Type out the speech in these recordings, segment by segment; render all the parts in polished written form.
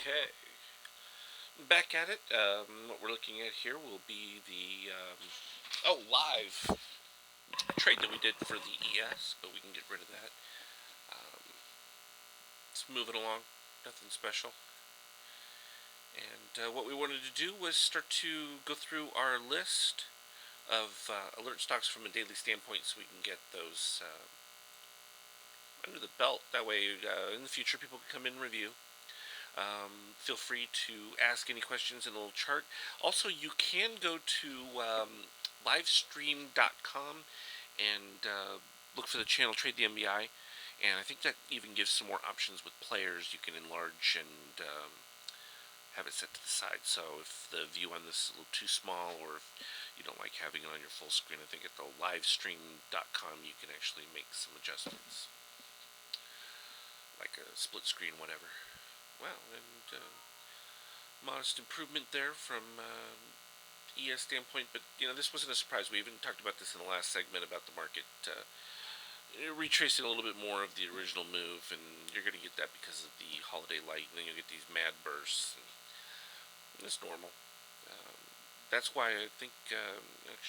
Okay, back at it. What we're looking at here will be the live trade that we did for the ES, but we can get rid of that. Um, let's move it along. Nothing special. And what we wanted to do was start to go through our list of alert stocks from a daily standpoint, so we can get those under the belt. That way, in the future, people can come in and review. Feel free to ask any questions in the little chart. Also, you can go to livestream.com and look for the channel Trade the MBI. And I think that even gives some more options with players. You can enlarge and have it set to the side. So if the view on this is a little too small, or if you don't like having it on your full screen, I think at the livestream.com you can actually make some adjustments, like a split screen, whatever. Well, and modest improvement there from ES standpoint, but this wasn't a surprise. We even talked about this in the last segment about the market retracing a little bit more of the original move, and you're going to get that because of the holiday light, and then you'll get these mad bursts, and it's normal. Um, that's why I think I'll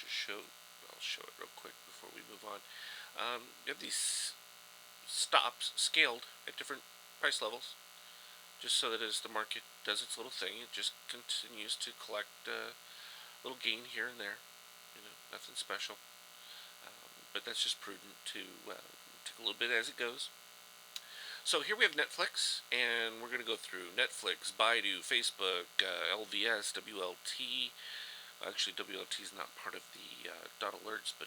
show it real quick before we move on. You have these stops scaled at different price levels, just so that as the market does its little thing, it just continues to collect a little gain here and there. Nothing special. But that's just prudent to take a little bit as it goes. So here we have Netflix, and we're going to go through Netflix, Baidu, Facebook, LVS, WLT. Actually, WLT is not part of the dot alerts, but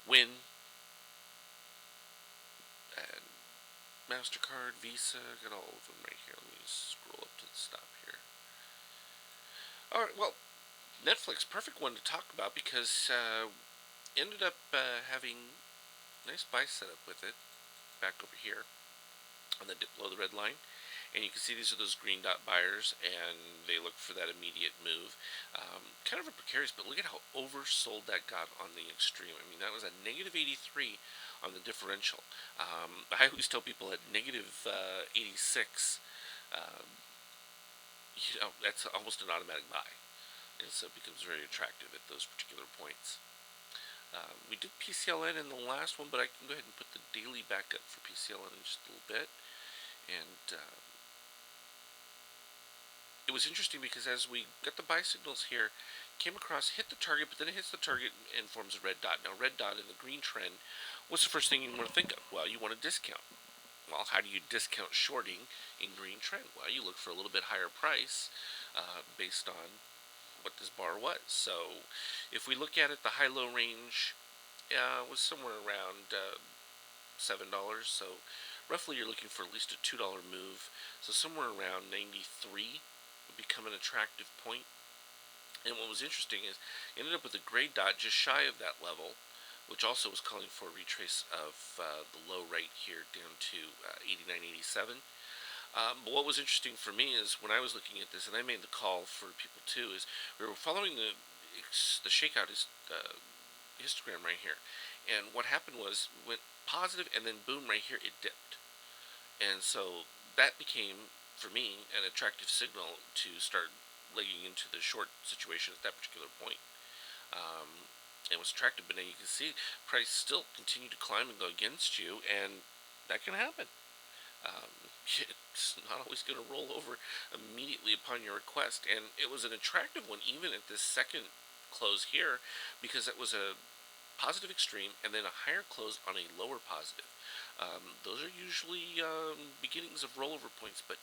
Win, and MasterCard, Visa, got all of them right here. Let me scroll up to the stop here. Alright, well, Netflix, perfect one to talk about because ended up having nice buy setup with it back over here on the dip below the red line. And you can see these are those green dot buyers, and they look for that immediate move. Kind of a precarious, but look at how oversold that got on the extreme. I mean, that was a negative 83 on the differential. I always tell people at negative 86, um, that's almost an automatic buy. And so it becomes very attractive at those particular points. We did PCLN in the last one, but I can go ahead and put the daily back up for PCLN in just a little bit. And it was interesting because as we got the buy signals here, came across, hit the target, but then it hits the target and forms a red dot. Now, red dot in the green trend, what's the first thing you want to think of? Well, you want to discount. Well, how do you discount shorting in green trend? Well, you look for a little bit higher price based on what this bar was. So if we look at it, the high-low range was somewhere around $7. So roughly you're looking for at least a $2 move. So somewhere around 93 would become an attractive point. And what was interesting is ended up with a gray dot just shy of that level, which also was calling for a retrace of the low right here down to 89.87. But what was interesting for me is when I was looking at this, and I made the call for people too, is we were following the shakeout histogram right here, and what happened was went positive, and then boom, right here it dipped, and so that became for me an attractive signal to start legging into the short situation at that particular point. It was attractive, but now you can see price still continue to climb and go against you, and that can happen. It's not always going to roll over immediately upon your request, and it was an attractive one even at this second close here because it was a positive extreme and then a higher close on a lower positive. Those are usually beginnings of rollover points, but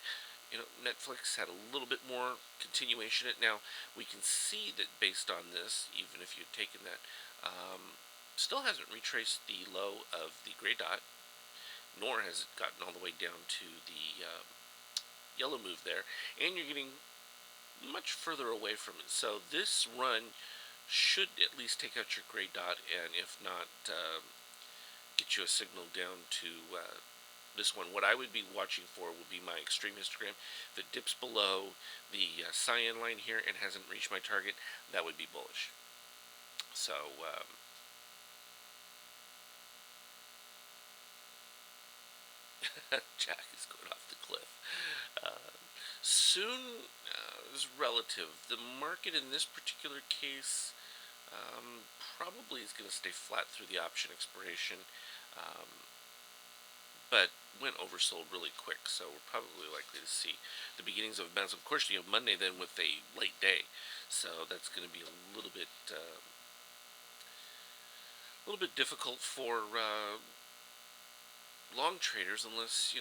Netflix had a little bit more continuation in it. Now we can see that based on this, even if you'd taken that, still hasn't retraced the low of the gray dot, nor has it gotten all the way down to the yellow move there, and you're getting much further away from it. So this run should at least take out your gray dot, and if not, get you a signal down to this one. What I would be watching for would be my extreme histogram. If it dips below the cyan line here and hasn't reached my target, that would be bullish. So, Jack is going off the cliff. Uh, Soon is relative. The market in this particular case probably is going to stay flat through the option expiration, um, but went oversold really quick. So we're probably likely to see the beginnings of a bounce. Of course, you have Monday then with a late day, so that's going to be a little bit difficult for long traders, unless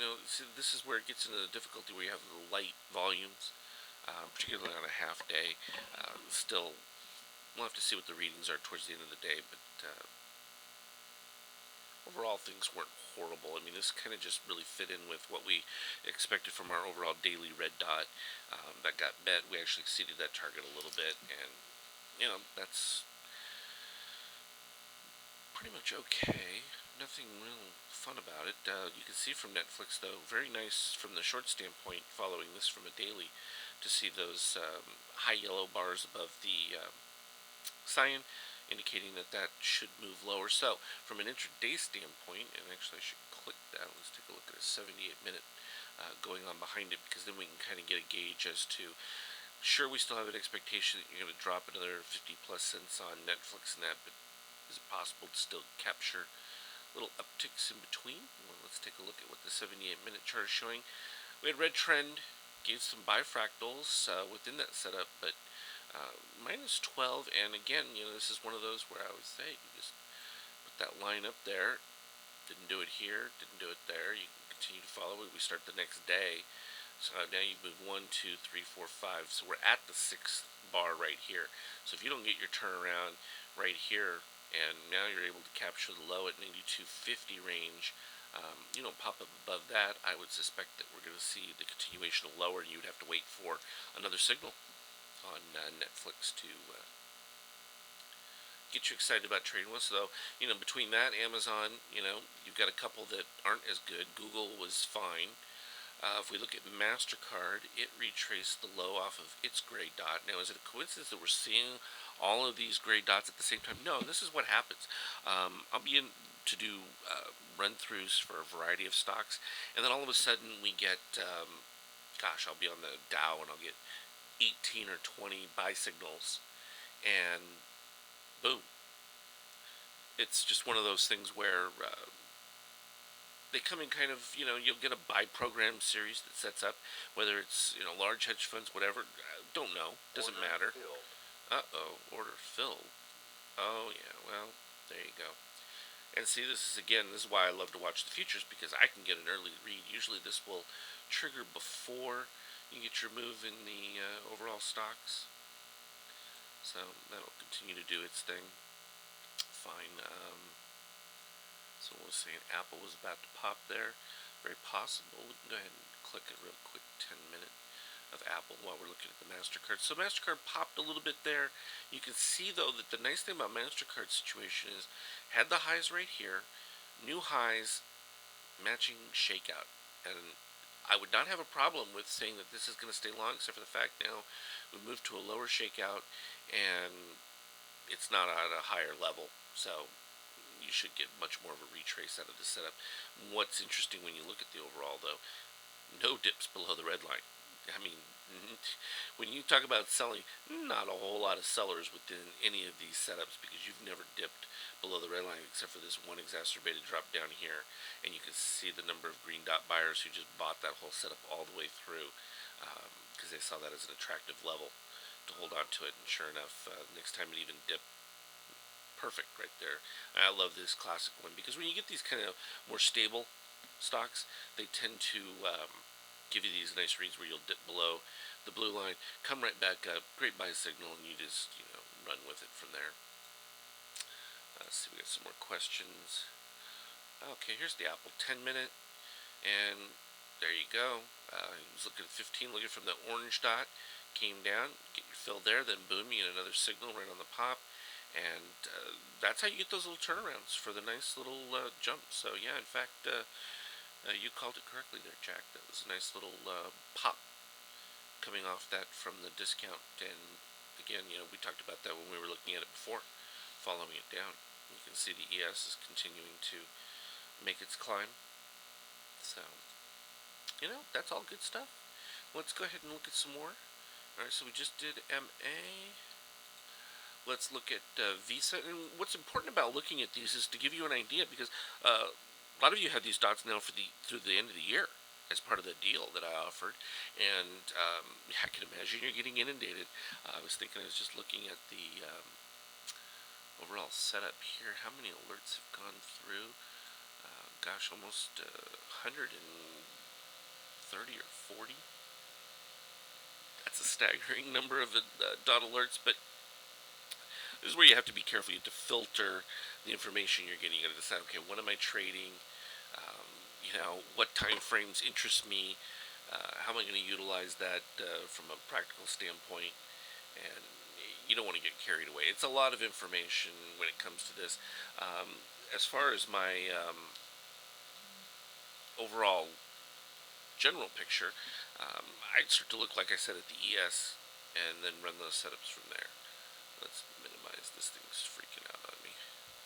this is where it gets into the difficulty where you have the light volumes, particularly on a half day. Still, we'll have to see what the readings are towards the end of the day, but overall things weren't horrible. I mean, this kind of just really fit in with what we expected from our overall daily red dot that got bet. We actually exceeded that target a little bit, and that's pretty much okay. Nothing real fun about it. You can see from Netflix, though, very nice from the short standpoint, following this from a daily, to see those high yellow bars above the cyan, indicating that that should move lower. So, from an intraday standpoint, and actually I should click that, let's take a look at a 78-minute going on behind it, because then we can kind of get a gauge as to, sure, we still have an expectation that you're going to drop another 50 plus cents on Netflix and that, but is it possible to still capture little upticks in between? Well, let's take a look at what the 78-minute chart is showing. We had red trend, gave some bifractals within that setup, but minus 12, and again, this is one of those where I would say you just put that line up there. Didn't do it here, didn't do it there. You can continue to follow it. We start the next day. So now you move 1, 2, 3, 4, 5. So we're at the 6th bar right here. So if you don't get your turnaround right here, and now you're able to capture the low at 92.50 range, you don't pop up above that, I would suspect that we're going to see the continuation of lower, and you would have to wait for another signal on Netflix to get you excited about trading with. So, between that, Amazon, you've got a couple that aren't as good. Google was fine. If we look at MasterCard, it retraced the low off of its gray dot. Now, is it a coincidence that we're seeing all of these gray dots at the same time? No, this is what happens. I'll be in to do run-throughs for a variety of stocks, and then all of a sudden we get, I'll be on the Dow and I'll get 18 or 20 buy signals, and boom. It's just one of those things where they come in kind of, you'll get a buy program series that sets up, whether it's, large hedge funds, whatever. Don't know. Doesn't matter. Uh-oh, order filled. Oh, yeah, well, there you go. And see, this is why I love to watch the futures, because I can get an early read. Usually this will trigger before you get your move in the overall stocks. So that'll continue to do its thing. Fine. So we'll say an Apple was about to pop there. Very possible. We can go ahead and click a real quick 10-minute of Apple while we're looking at the MasterCard. So MasterCard popped a little bit there. You can see, though, that the nice thing about MasterCard's situation is had the highs right here, new highs, matching shakeout. And I would not have a problem with saying that this is going to stay long, except for the fact now we moved to a lower shakeout and it's not at a higher level. So you should get much more of a retrace out of the setup. What's interesting when you look at the overall, though, no dips below the red line. I mean, when you talk about selling, not a whole lot of sellers within any of these setups, because you've never dipped below the red line except for this one exacerbated drop down here, and you can see the number of green dot buyers who just bought that whole setup all the way through, because they saw that as an attractive level to hold on to it. And sure enough, next time it even dipped, perfect right there. I love this classic one, because when you get these kind of more stable stocks, they tend to give you these nice reads where you'll dip below the blue line, come right back up, great buy signal, and you just run with it from there. Let's see, we got some more questions. Okay, here's the Apple 10-minute, and there you go. He was looking at 15, looking from the orange dot, came down, get your fill there, then boom, you get another signal right on the pop. And that's how you get those little turnarounds for the nice little jumps. So yeah, in fact, you called it correctly there, Jack. That was a nice little pop coming off that from the discount. And again, we talked about that when we were looking at it before, following it down. You can see the ES is continuing to make its climb. So, that's all good stuff. Let's go ahead and look at some more. All right, so we just did MA. Let's look at Visa. And what's important about looking at these is to give you an idea, because a lot of you have these dots now for through the end of the year as part of the deal that I offered, and I can imagine you're getting inundated. I was thinking, I was just looking at the overall setup here. How many alerts have gone through? Gosh, almost 130 or 40. That's a staggering number of dot alerts, but this is where you have to be careful. You have to filter the information you're getting. You got to decide, okay, what am I trading? What time frames interest me? How am I going to utilize that from a practical standpoint? And you don't want to get carried away. It's a lot of information when it comes to this. As far as my overall general picture, I'd start to look, like I said, at the ES and then run those setups from there. Let's minimize this. Thing's freaking out on me.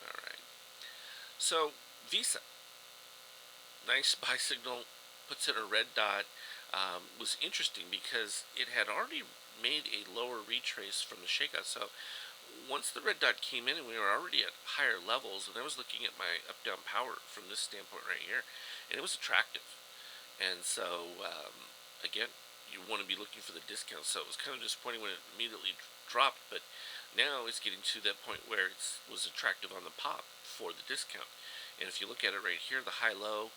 Alright. So, Visa. Nice buy signal. Puts in a red dot. Was interesting because it had already made a lower retrace from the shakeout. So, once the red dot came in and we were already at higher levels, and I was looking at my up-down power from this standpoint right here, and it was attractive. And so, again, you want to be looking for the discount. So it was kind of disappointing when it immediately dropped, but now it's getting to that point where it was attractive on the pop for the discount. And if you look at it right here, the high-low,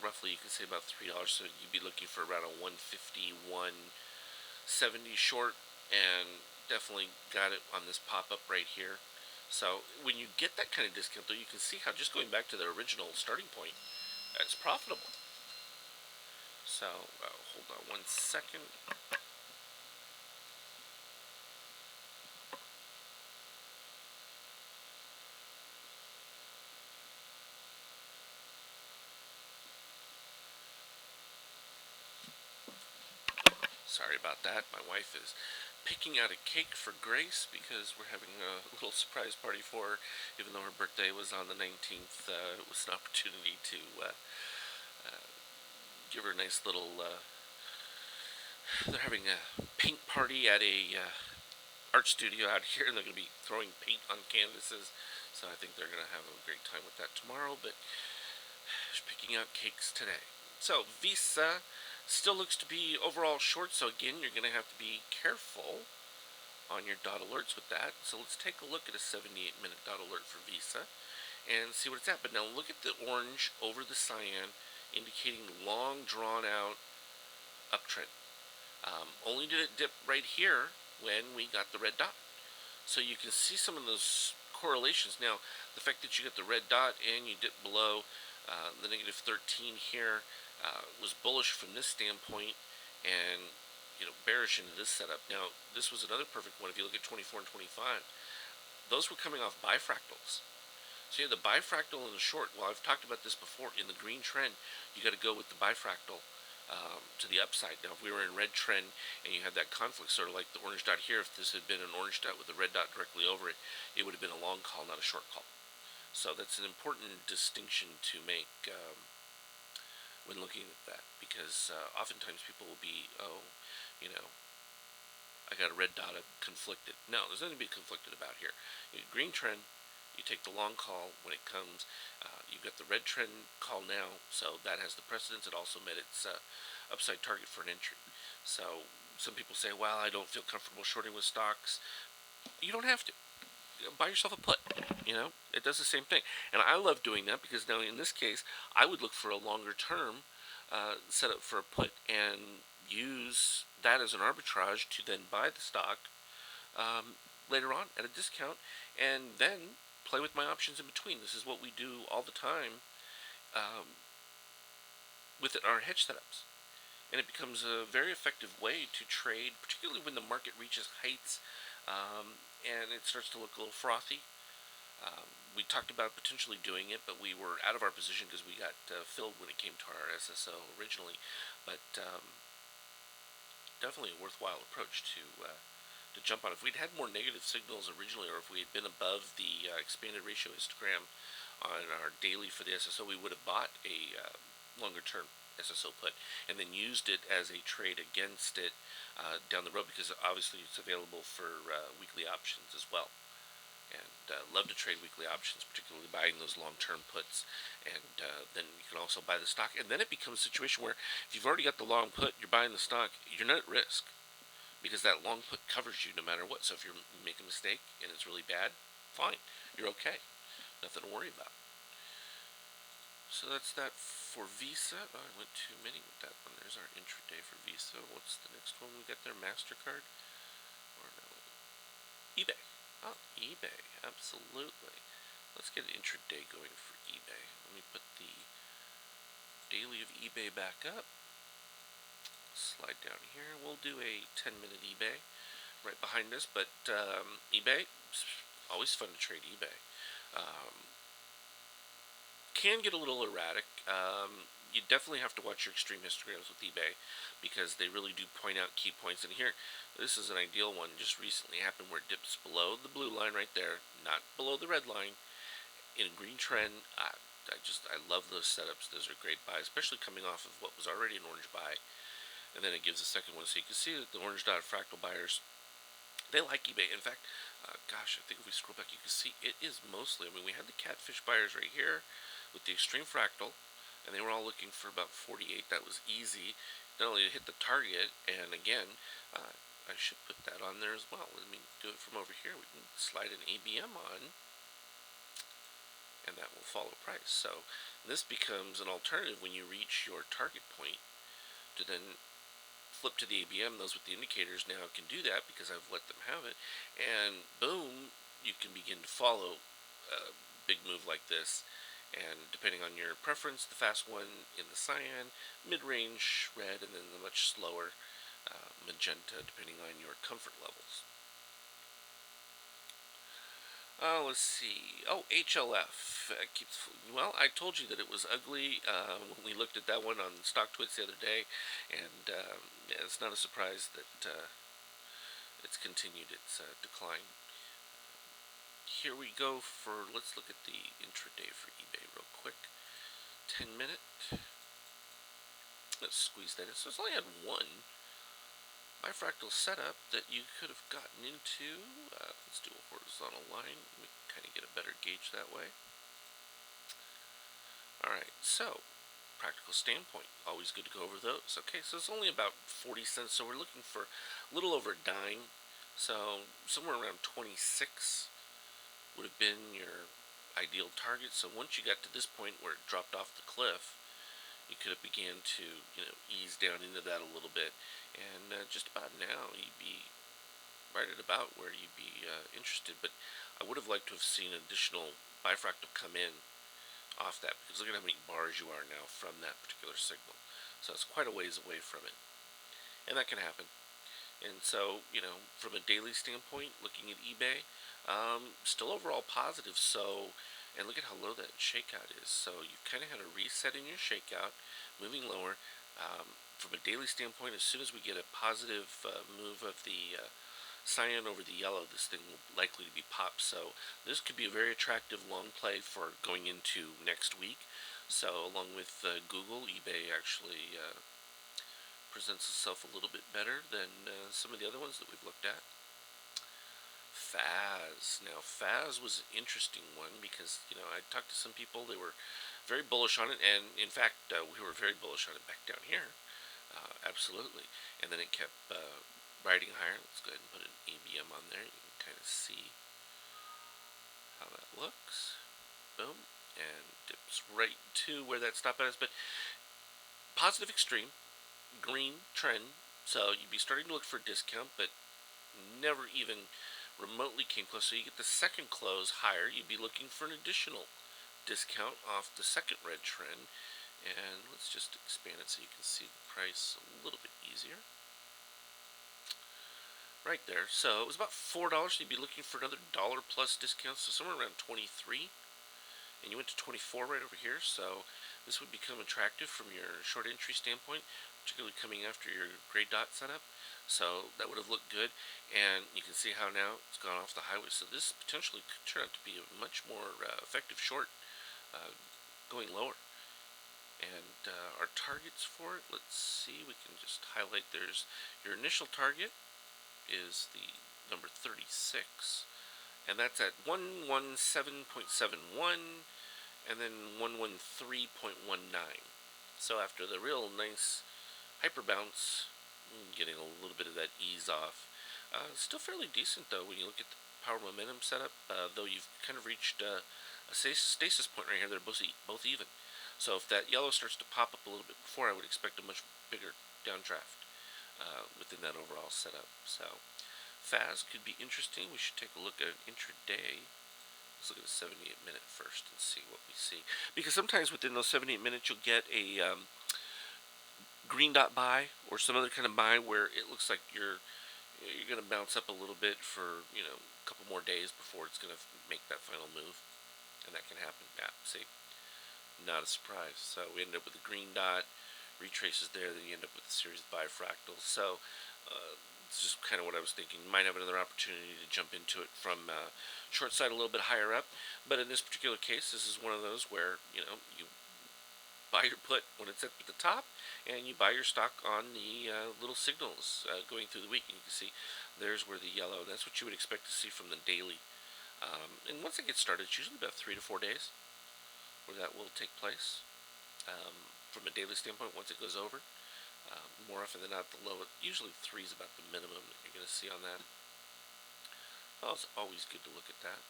roughly you can say about $3. So you'd be looking for around a 150, 170 short, and definitely got it on this pop-up right here. So when you get that kind of discount, though, you can see how just going back to the original starting point, it's profitable. So, hold on 1 second. Sorry about that. My wife is picking out a cake for Grace because we're having a little surprise party for her. Even though her birthday was on the 19th, it was an opportunity to give her a nice little. They're having a paint party at a art studio out here, and they're going to be throwing paint on canvases. So I think they're going to have a great time with that tomorrow. But she's picking out cakes today. So Visa still looks to be overall short. So again, you're going to have to be careful on your dot alerts with that. So let's take a look at a 78-minute dot alert for Visa and see what it's at. But now look at the orange over the cyan, indicating long drawn out uptrend. Only did it dip right here when we got the red dot. So you can see some of those correlations. Now, the fact that you get the red dot and you dip below the negative 13 here was bullish from this standpoint, and bearish into this setup. Now, this was another perfect one. If you look at 24 and 25, those were coming off bifractals. So you have the bifractal and the short. Well, I've talked about this before. In the green trend, you got to go with the bifractal to the upside. Now, if we were in red trend and you had that conflict, sort of like the orange dot here, if this had been an orange dot with a red dot directly over it, it would have been a long call, not a short call. So that's an important distinction to make when looking at that, because oftentimes people will be, I got a red dot, I'm conflicted. No, there's nothing to be conflicted about here. Green trend, you take the long call when it comes. You've got the red trend call now, so that has the precedence. It also met its upside target for an entry. So some people say, well, I don't feel comfortable shorting with stocks. You don't have to. Buy yourself a put. It does the same thing. And I love doing that because now in this case, I would look for a longer term setup for a put and use that as an arbitrage to then buy the stock later on at a discount, and then play with my options in between. This is what we do all the time with our hedge setups. And it becomes a very effective way to trade, particularly when the market reaches heights and it starts to look a little frothy. We talked about potentially doing it, but we were out of our position because we got filled when it came to our SSO originally. But definitely a worthwhile approach to jump on. If we'd had more negative signals originally, or if we had been above the expanded ratio histogram on our daily for the SSO, we would have bought a longer term SSO put and then used it as a trade against it down the road, because obviously it's available for weekly options as well. And love to trade weekly options, particularly buying those long-term puts. And then you can also buy the stock. And then it becomes a situation where if you've already got the long put, you're buying the stock, you're not at risk because that long put covers you no matter what. So if you make a mistake and it's really bad, fine, you're okay, nothing to worry about. So that's that for Visa. Oh, I went too many with that one. There's our intraday for Visa. What's the next one we got there? MasterCard or no? eBay. Oh, eBay, absolutely. Let's get an intraday going for eBay. Let me put the daily of eBay back up. Slide down here. We'll do a 10-minute eBay right behind this, but eBay, always fun to trade eBay. Can get a little erratic. You definitely have to watch your extreme histograms with eBay because they really do point out key points. And here, this is an ideal one. Just recently happened where it dips below the blue line right there, not below the red line, in a green trend. I love those setups. Those are great buys, especially coming off of what was already an orange buy. And then it gives a second one, so you can see that the orange dot fractal buyers, they like eBay. In fact, gosh, I think if we scroll back, you can see it is mostly. I mean, we had the catfish buyers right here with the extreme fractal, and they were all looking for about 48. That was easy, not only to hit the target, and again, I should put that on there as well. Let me do it from over here. We can slide an ABM on, and that will follow price. So this becomes an alternative when you reach your target point to then flip to the ABM. Those with the indicators now can do that because I've let them have it, and boom, you can begin to follow a big move like this. And depending on your preference, the fast one in the cyan, mid-range red, and then the much slower magenta, depending on your comfort levels. Let's see. Oh, HLF keeps. Well, I told you that it was ugly when we looked at that one on Stock Twits the other day, and yeah, it's not a surprise that it's continued its decline. Here we go for. Let's look at the intraday for eBay real quick. 10-minute. Let's squeeze that in. So it's only had one bifractal setup that you could have gotten into. Let's do a horizontal line. We can kind of get a better gauge that way. Alright, so practical standpoint, always good to go over those. Okay, so it's only about 40 cents, so we're looking for a little over a dime. So somewhere around 26 would have been your ideal target. So once you got to this point where it dropped off the cliff, you could have began to, ease down into that a little bit, and just about now you'd be right at about where you'd be interested. But I would have liked to have seen additional bifractal come in off that, because look at how many bars you are now from that particular signal. So it's quite a ways away from it, and that can happen. And so, from a daily standpoint, looking at eBay, still overall positive. So, and look at how low that shakeout is. So you kind of had a reset in your shakeout, moving lower. From a daily standpoint, as soon as we get a positive move of the cyan over the yellow, this thing will likely to be popped. So this could be a very attractive long play for going into next week. So along with Google, eBay actually presents itself a little bit better than some of the other ones that we've looked at. FAS. Now, FAS was an interesting one because, I talked to some people, they were very bullish on it, and in fact, we were very bullish on it back down here. Absolutely. And then it kept riding higher. Let's go ahead and put an ABM on there. You can kind of see how that looks. Boom. And dips right to where that stop at is. But positive extreme, green trend. So you'd be starting to look for a discount, but never even remotely came close. So you get the second close higher, you'd be looking for an additional discount off the second red trend. And let's just expand it so you can see the price a little bit easier. Right there. So it was about $4. So you'd be looking for another dollar plus discount, so somewhere around 23. And you went to 24 right over here. So this would become attractive from your short entry standpoint, particularly coming after your gray dot setup. So that would have looked good, and you can see how now it's gone off the highway. So this potentially could turn out to be a much more effective short uh, going lower. And our targets for it, let's see, we can just highlight. There's your initial target is the number 36, and that's at 117.71, and then 113.19. So after the real nice hyper bounce, getting a little bit of that ease off. Still fairly decent though when you look at the power momentum setup. Though you've kind of reached a stasis point right here. They're both even. So if that yellow starts to pop up a little bit before, I would expect a much bigger downdraft within that overall setup. So FAS could be interesting. We should take a look at an intraday. Let's look at the 78-minute first and see what we see. Because sometimes within those 78 minutes, you'll get a green dot buy or some other kind of buy where it looks like you're going to bounce up a little bit for a couple more days before it's going to make that final move, and that can happen. Yeah, see, not a surprise. So we end up with a green dot, retraces there, then you end up with a series of bifractals. So it's just kind of what I was thinking. You might have another opportunity to jump into it from short side a little bit higher up, but in this particular case, this is one of those where you buy your put when it's at the top, and you buy your stock on the little signals going through the week. And you can see there's where the yellow. That's what you would expect to see from the daily. And once it gets started, it's usually about 3 to 4 days where that will take place. From a daily standpoint, once it goes over, more often than not, the low. Usually 3 is about the minimum that you're going to see on that. Well, it's always good to look at that.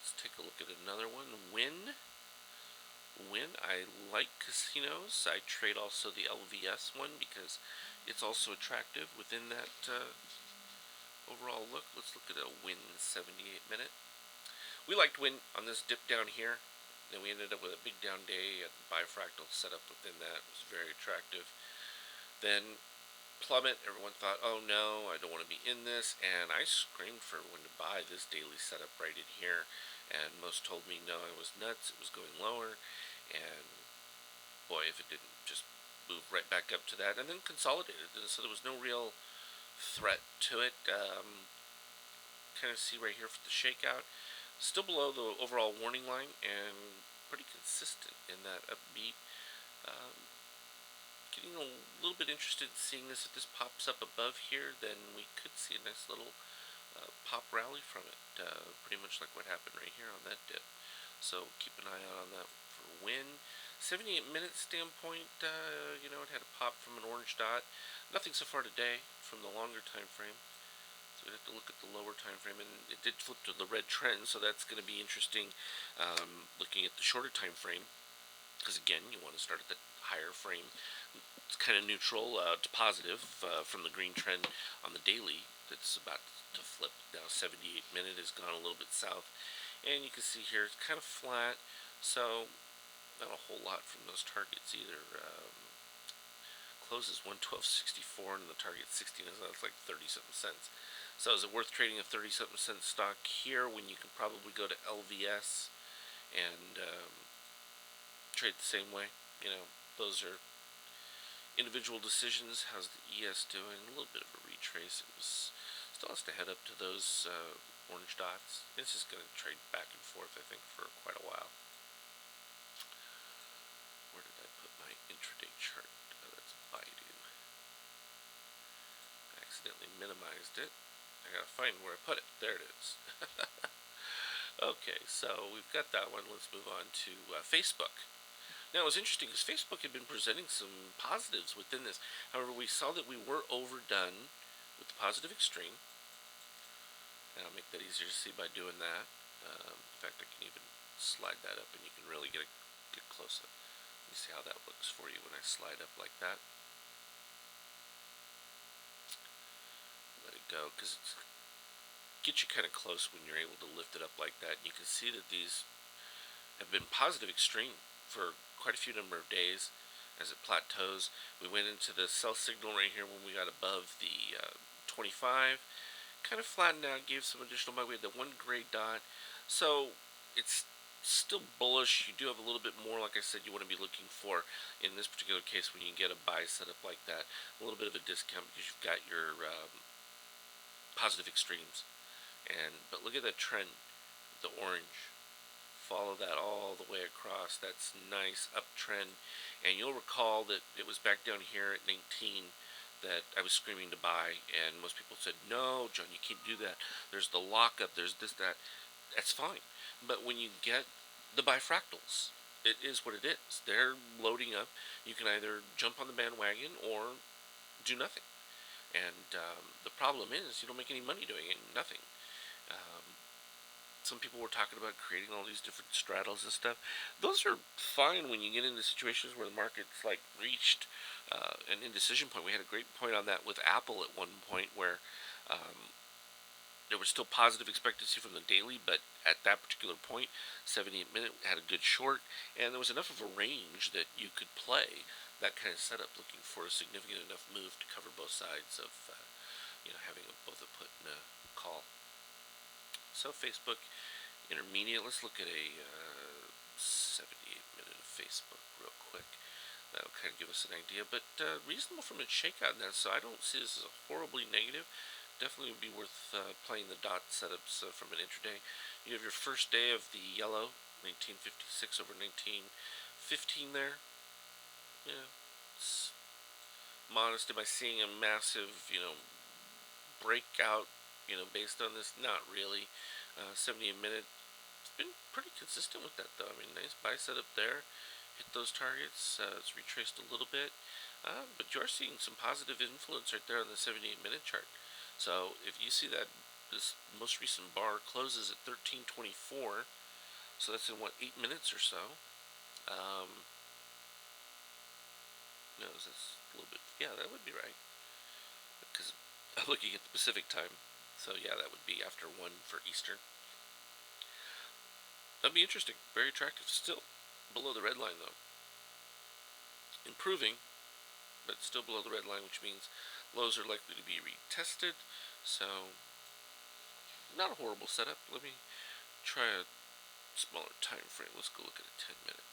Let's take a look at another one. When I like casinos, I trade also the LVS one because it's also attractive within that overall look. Let's look at a Win 78-minute. We liked Win on this dip down here. Then we ended up with a big down day and bifractal setup within that. It was very attractive. Then plummet. Everyone thought, oh no, I don't want to be in this. And I screamed for everyone to buy this daily setup right in here. And most told me no, I was nuts. It was going lower. And boy, if it didn't just move right back up to that and then consolidated. So there was no real threat to it. Kind of see right here for the shakeout. Still below the overall warning line and pretty consistent in that upbeat. Getting a little bit interested in seeing this. If this pops up above here, then we could see a nice little pop rally from it. Pretty much like what happened right here on that dip. So keep an eye out on that for Win. 78-minute standpoint, it had a pop from an orange dot. Nothing so far today from the longer time frame. So we have to look at the lower time frame, and it did flip to the red trend, so that's going to be interesting. Looking at the shorter time frame, because again, you want to start at the higher frame. It's kind of neutral to positive from the green trend on the daily. That's about to flip now. 78-minute has gone a little bit south, and you can see here it's kind of flat. So not a whole lot from those targets either. Closes 112.64 and the target 16, so that's like 30 something cents. So is it worth trading a 30 something cent stock here when you can probably go to LVS and trade the same way? Those are individual decisions. How's the ES doing? A little bit of a retrace. It was still has to head up to those orange dots. It's just going to trade back and forth, I think, for quite a while. Where did I put my intraday chart? Oh, that's Baidu. I accidentally minimized it. I gotta find where I put it. There it is. Okay, so we've got that one. Let's move on to Facebook. Now, it was interesting because Facebook had been presenting some positives within this. However, we saw that we were overdone with the positive extreme. And I'll make that easier to see by doing that. In fact, I can even slide that up and you can really get close up. Let me see how that looks for you when I slide up like that. Let it go, because it gets you kind of close when you're able to lift it up like that. And you can see that these have been positive extreme for quite a few number of days as it plateaus. We went into the sell signal right here when we got above the 25. Kind of flattened out, gave some additional buy. We had the one gray dot. So it's still bullish. You do have a little bit more, like I said, you want to be looking for in this particular case when you get a buy set up like that. A little bit of a discount because you've got your positive extremes. But look at that trend, the orange follow that all the way across. That's nice uptrend. And you'll recall that it was back down here at 19 that I was screaming to buy, and most people said, "No, John, you can't do that. There's the lockup. There's this, that." That's fine. But when you get the bifractals, it is what it is. They're loading up. You can either jump on the bandwagon or do nothing. And the problem is you don't make any money doing it. Nothing. Um, some people were talking about creating all these different straddles and stuff. Those are fine when you get into situations where the market's like reached an indecision point. We had a great point on that with Apple at one point where there was still positive expectancy from the daily, but at that particular point, 78-minute had a good short, and there was enough of a range that you could play that kind of setup, looking for a significant enough move to cover both sides of, having both a put and a call. So Facebook intermediate. Let's look at a 78-minute of Facebook real quick. That'll kind of give us an idea, but reasonable from a shakeout now. So I don't see this as a horribly negative. Definitely would be worth playing the dot setups from an intraday. You have your first day of the yellow, 1956 over 1915 there. Yeah, it's modest. Am I seeing a massive, breakout, based on this? Not really. 70 a minute. It's been pretty consistent with that though. I mean, nice buy setup there. Hit those targets. It's retraced a little bit. But you're seeing some positive influence right there on the 78-minute chart. So if you see that this most recent bar closes at 1324, so that's in what, 8 minutes or so. No, is this a little bit? Yeah, that would be right. Because I'm looking at the Pacific time. So yeah, that would be after 1 for Eastern. That'd be interesting. Very attractive. Still below the red line though. Improving, but still below the red line, which means lows are likely to be retested. So not a horrible setup. Let me try a smaller time frame. Let's go look at a 10-minute.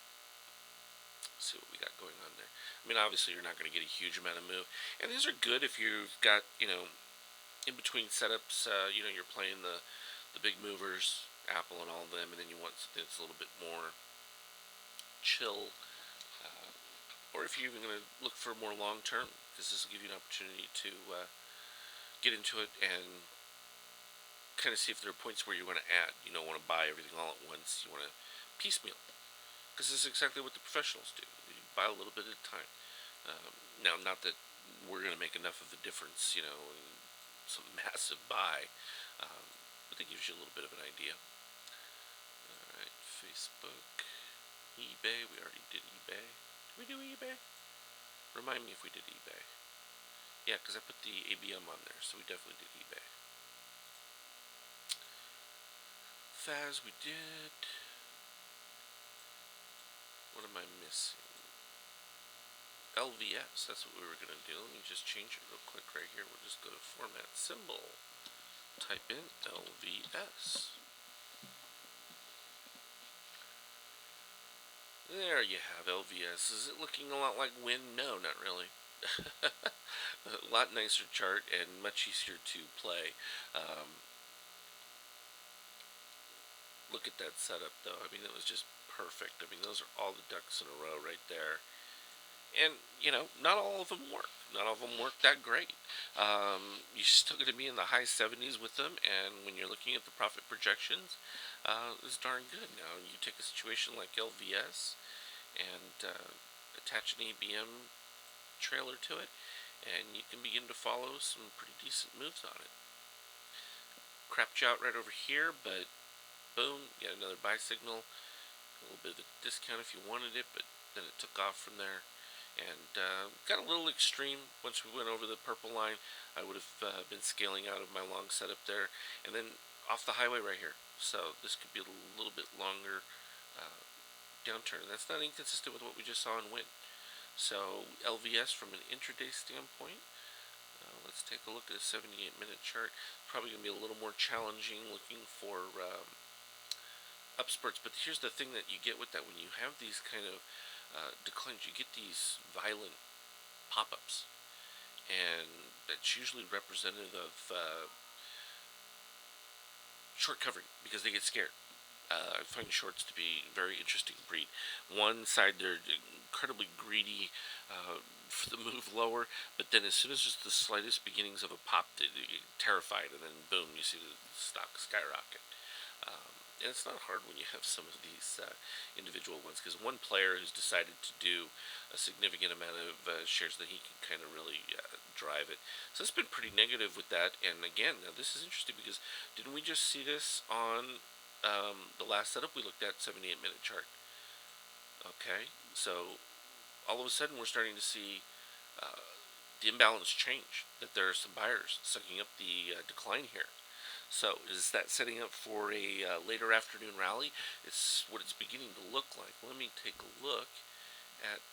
See what we got going on there. I mean, obviously you're not going to get a huge amount of move, and these are good if you've got in between setups. You're playing the big movers, Apple and all of them, and then you want something that's a little bit more chill. Or if you're even going to look for more long term, because this will give you an opportunity to get into it and kind of see if there are points where you want to add. You don't want to buy everything all at once. You want to piecemeal, because this is exactly what the professionals do. You buy a little bit at a time. Now, not that we're going to make enough of a difference, in some massive buy, but that gives you a little bit of an idea. All right, Facebook, eBay. We already did eBay. Did we do eBay? Remind me if we did eBay. Yeah, because I put the ABM on there, so we definitely did eBay. FAS we did. What am I missing? LVS, that's what we were going to do. Let me just change it real quick right here. We'll just go to format symbol. Type in LVS. There you have LVS. Is it looking a lot like Win? No, not really. A lot nicer chart and much easier to play. Look at that setup though. I mean, it was just perfect. I mean, those are all the ducks in a row right there. And, not all of them work. Not all of them work that great. You're still going to be in the high 70s with them, and when you're looking at the profit projections, it's darn good. Now, you take a situation like LVS and attach an ABM trailer to it, and you can begin to follow some pretty decent moves on it. Crapped you out right over here, but boom, you got another buy signal. A little bit of a discount if you wanted it, but then it took off from there. And got a little extreme once we went over the purple line. I would have been scaling out of my long setup there, and then off the highway right here. So this could be a little bit longer downturn. That's not inconsistent with what we just saw in Win. So LVS from an intraday standpoint, let's take a look at a 78-minute chart. Probably going to be a little more challenging looking for upspurts. But here's the thing that you get with that: when you have these kind of declines, you get these violent pop-ups, and that's usually representative of short covering because they get scared. I find shorts to be a very interesting breed. One side, they're incredibly greedy for the move lower, but then as soon as just the slightest beginnings of a pop, they get terrified, and then boom, you see the stock skyrocket. And it's not hard when you have some of these individual ones, because one player who's decided to do a significant amount of shares, that he can kind of really drive it. So it's been pretty negative with that. And again, now this is interesting because didn't we just see this on the last setup we looked at, 78-minute chart? Okay, so all of a sudden we're starting to see uh, the imbalance change. That there are some buyers sucking up the decline here. So is that setting up for a later afternoon rally? It's what it's beginning to look like. Let me take a look at.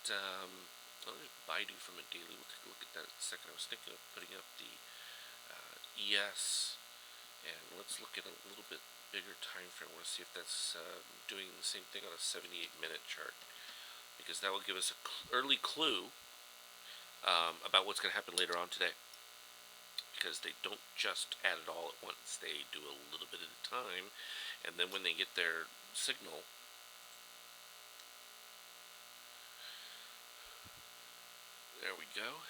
Baidu from a daily. We'll take a look at that in a second. I was thinking of putting up the ES, and let's look at a little bit bigger time frame. I want to see if that's doing the same thing on a 78-minute chart, because that will give us an early clue about what's going to happen later on today. Because they don't just add it all at once, they do a little bit at a time, and then when they get their signal, there we go.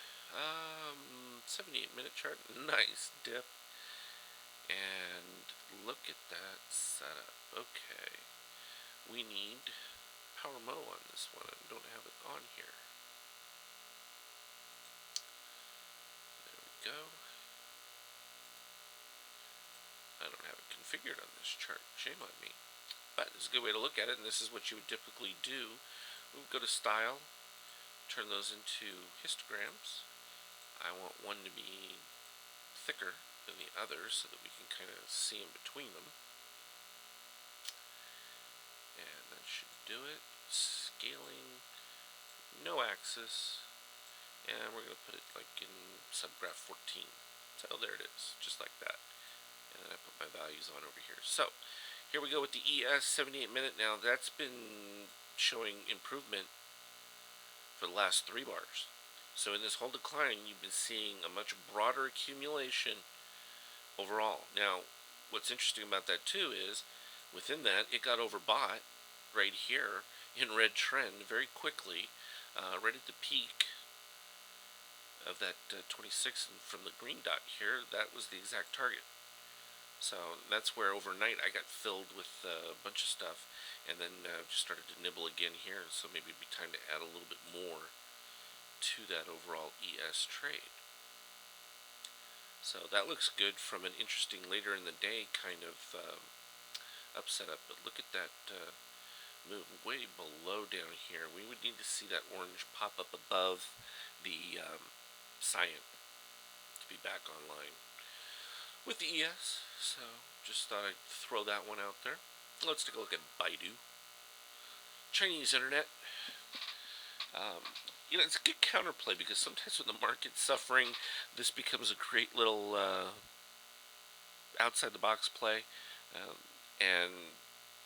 78-minute chart, nice dip, and look at that setup. Okay, we need Power Mo on this one. I don't have it on here. There we go. I don't have it configured on this chart. Shame on me. But it's a good way to look at it, and this is what you would typically do. We would go to Style, turn those into histograms. I want one to be thicker than the other so that we can kind of see in between them. And that should do it. Scaling, no axis, and we're going to put it like in subgraph 14. So there it is, just like that. And then I put my values on over here. So here we go with the ES 78-minute. Now that's been showing improvement for the last 3 bars. So in this whole decline, you've been seeing a much broader accumulation overall. Now, what's interesting about that too is within that, it got overbought right here in red trend very quickly, right at the peak of that 26, and from the green dot here, that was the exact target. So that's where overnight I got filled with a bunch of stuff, and then just started to nibble again here. So maybe it'd be time to add a little bit more to that overall ES trade. So that looks good from an interesting later in the day kind of up setup. But look at that move way below down here. We would need to see that orange pop up above the cyan to be back online with the ES. So just thought I'd throw that one out there. Let's take a look at Baidu. Chinese internet. It's a good counterplay because sometimes when the market's suffering, this becomes a great little outside the box play, and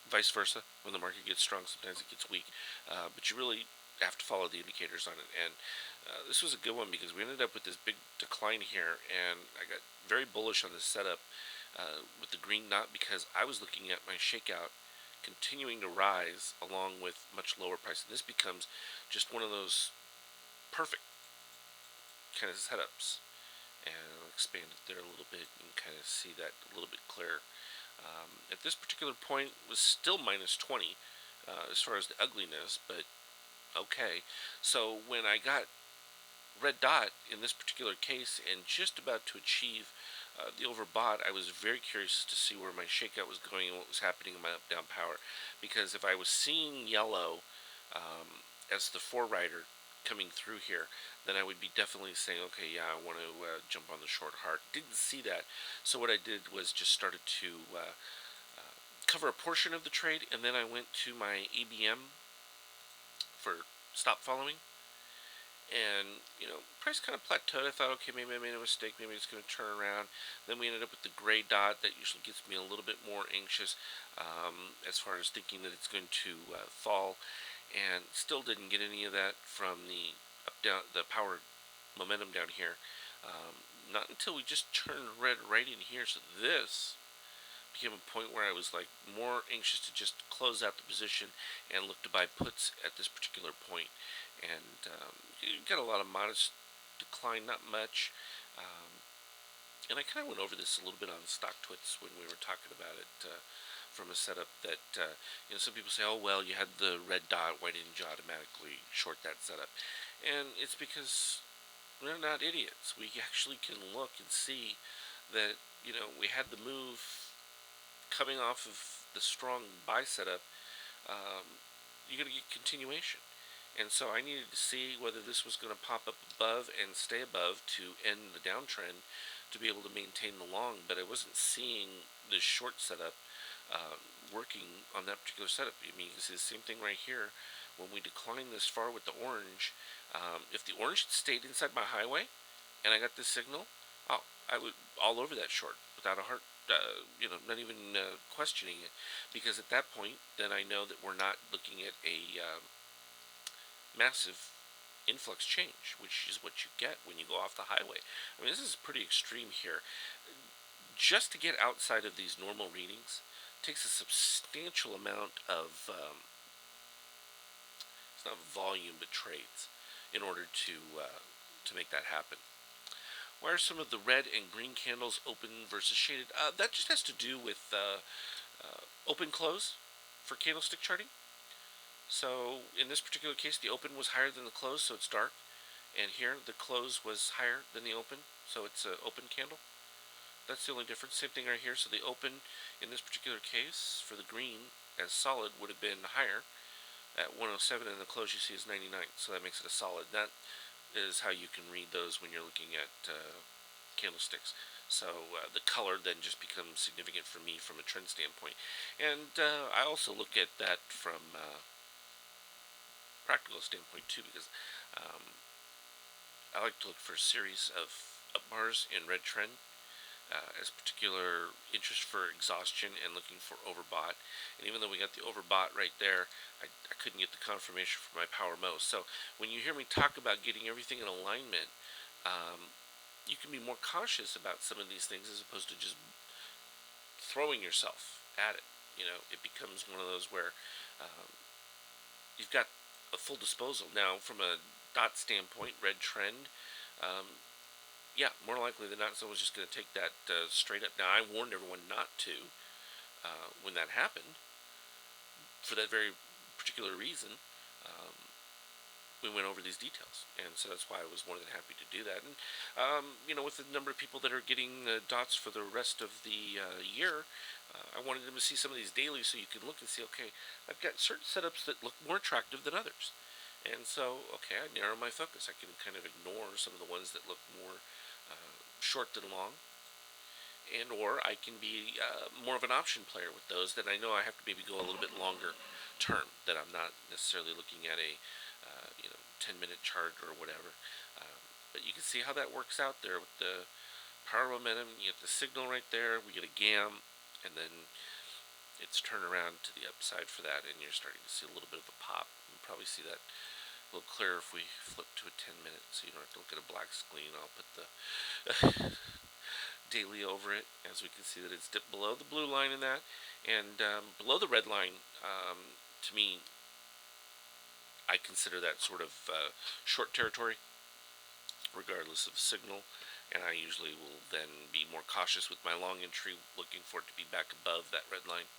vice versa. When the market gets strong, sometimes it gets weak, but you really have to follow the indicators on it. And this was a good one because we ended up with this big decline here, and I got very bullish on this setup with the green knot because I was looking at my shakeout continuing to rise along with much lower price. And this becomes just one of those perfect kind of setups. And I'll expand it there a little bit and kind of see that a little bit clearer. At this particular point, it was still minus 20 as far as the ugliness, but okay. So when I got red dot in this particular case and just about to achieve the overbought, I was very curious to see where my shakeout was going and what was happening in my up down power, because if I was seeing yellow as the forerider coming through here, then I would be definitely saying, okay, yeah, I want to jump on the short heart. Didn't see that, so what I did was just started to cover a portion of the trade, and then I went to my ABM for stop following. And price kind of plateaued. I thought, okay, maybe I made a mistake, maybe it's going to turn around. Then we ended up with the gray dot. That usually gets me a little bit more anxious as far as thinking that it's going to fall, and still didn't get any of that from the up down, the power momentum down here. Not until we just turned red right in here. So this became a point where I was like more anxious to just close out the position and look to buy puts at this particular point. And you got a lot of modest decline, not much. And I kind of went over this a little bit on Stock Twits when we were talking about it from a setup that, some people say, oh, well, you had the red dot, why didn't you automatically short that setup? And it's because we're not idiots. We actually can look and see that, we had the move coming off of the strong buy setup. You're going to get continuation. And so I needed to see whether this was going to pop up above and stay above to end the downtrend to be able to maintain the long, but I wasn't seeing this short setup working on that particular setup. I mean, you can see the same thing right here. When we decline this far with the orange, if the orange had stayed inside my highway and I got this signal, oh, I would all over that short without a heart, not even questioning it, because at that point, then I know that we're not looking at a massive influx change, which is what you get when you go off the highway. I mean, this is pretty extreme here. Just to get outside of these normal readings takes a substantial amount of, it's not volume, but trades in order to make that happen. Why are some of the red and green candles open versus shaded? That just has to do with open close for candlestick charting. So in this particular case, the open was higher than the close, so it's dark. And here, the close was higher than the open, so it's an open candle. That's the only difference. Same thing right here. So the open, in this particular case, for the green, as solid, would have been higher at 107, and the close you see is 99. So that makes it a solid. That is how you can read those when you're looking at candlesticks. So the color then just becomes significant for me from a trend standpoint. And I also look at that from practical standpoint too, because I like to look for a series of up bars in red trend as particular interest for exhaustion and looking for overbought. And even though we got the overbought right there, I couldn't get the confirmation for my power most. So when you hear me talk about getting everything in alignment, you can be more cautious about some of these things as opposed to just throwing yourself at it. It becomes one of those where you've got a full disposal. Now, from a dot standpoint, red trend, yeah, more likely than not, someone's just going to take that straight up. Now, I warned everyone not to when that happened for that very particular reason. We went over these details, and so that's why I was more than happy to do that. And with the number of people that are getting dots for the rest of the year, I wanted them to see some of these dailies so you can look and see, okay, I've got certain setups that look more attractive than others. And so, okay, I narrow my focus. I can kind of ignore some of the ones that look more short than long, and or I can be more of an option player with those that I know I have to maybe go a little bit longer term, that I'm not necessarily looking at a 10-minute chart or whatever. But you can see how that works out there with the power momentum. You get the signal right there. We get a GAM, and then it's turn around to the upside for that, and you're starting to see a little bit of a pop. You'll probably see that a little clearer if we flip to a 10-minute, so you don't have to look at a black screen. I'll put the daily over it, as we can see that it's dipped below the blue line in that, and below the red line. To me, I consider that sort of short territory, regardless of signal, and I usually will then be more cautious with my long entry, looking for it to be back above that red line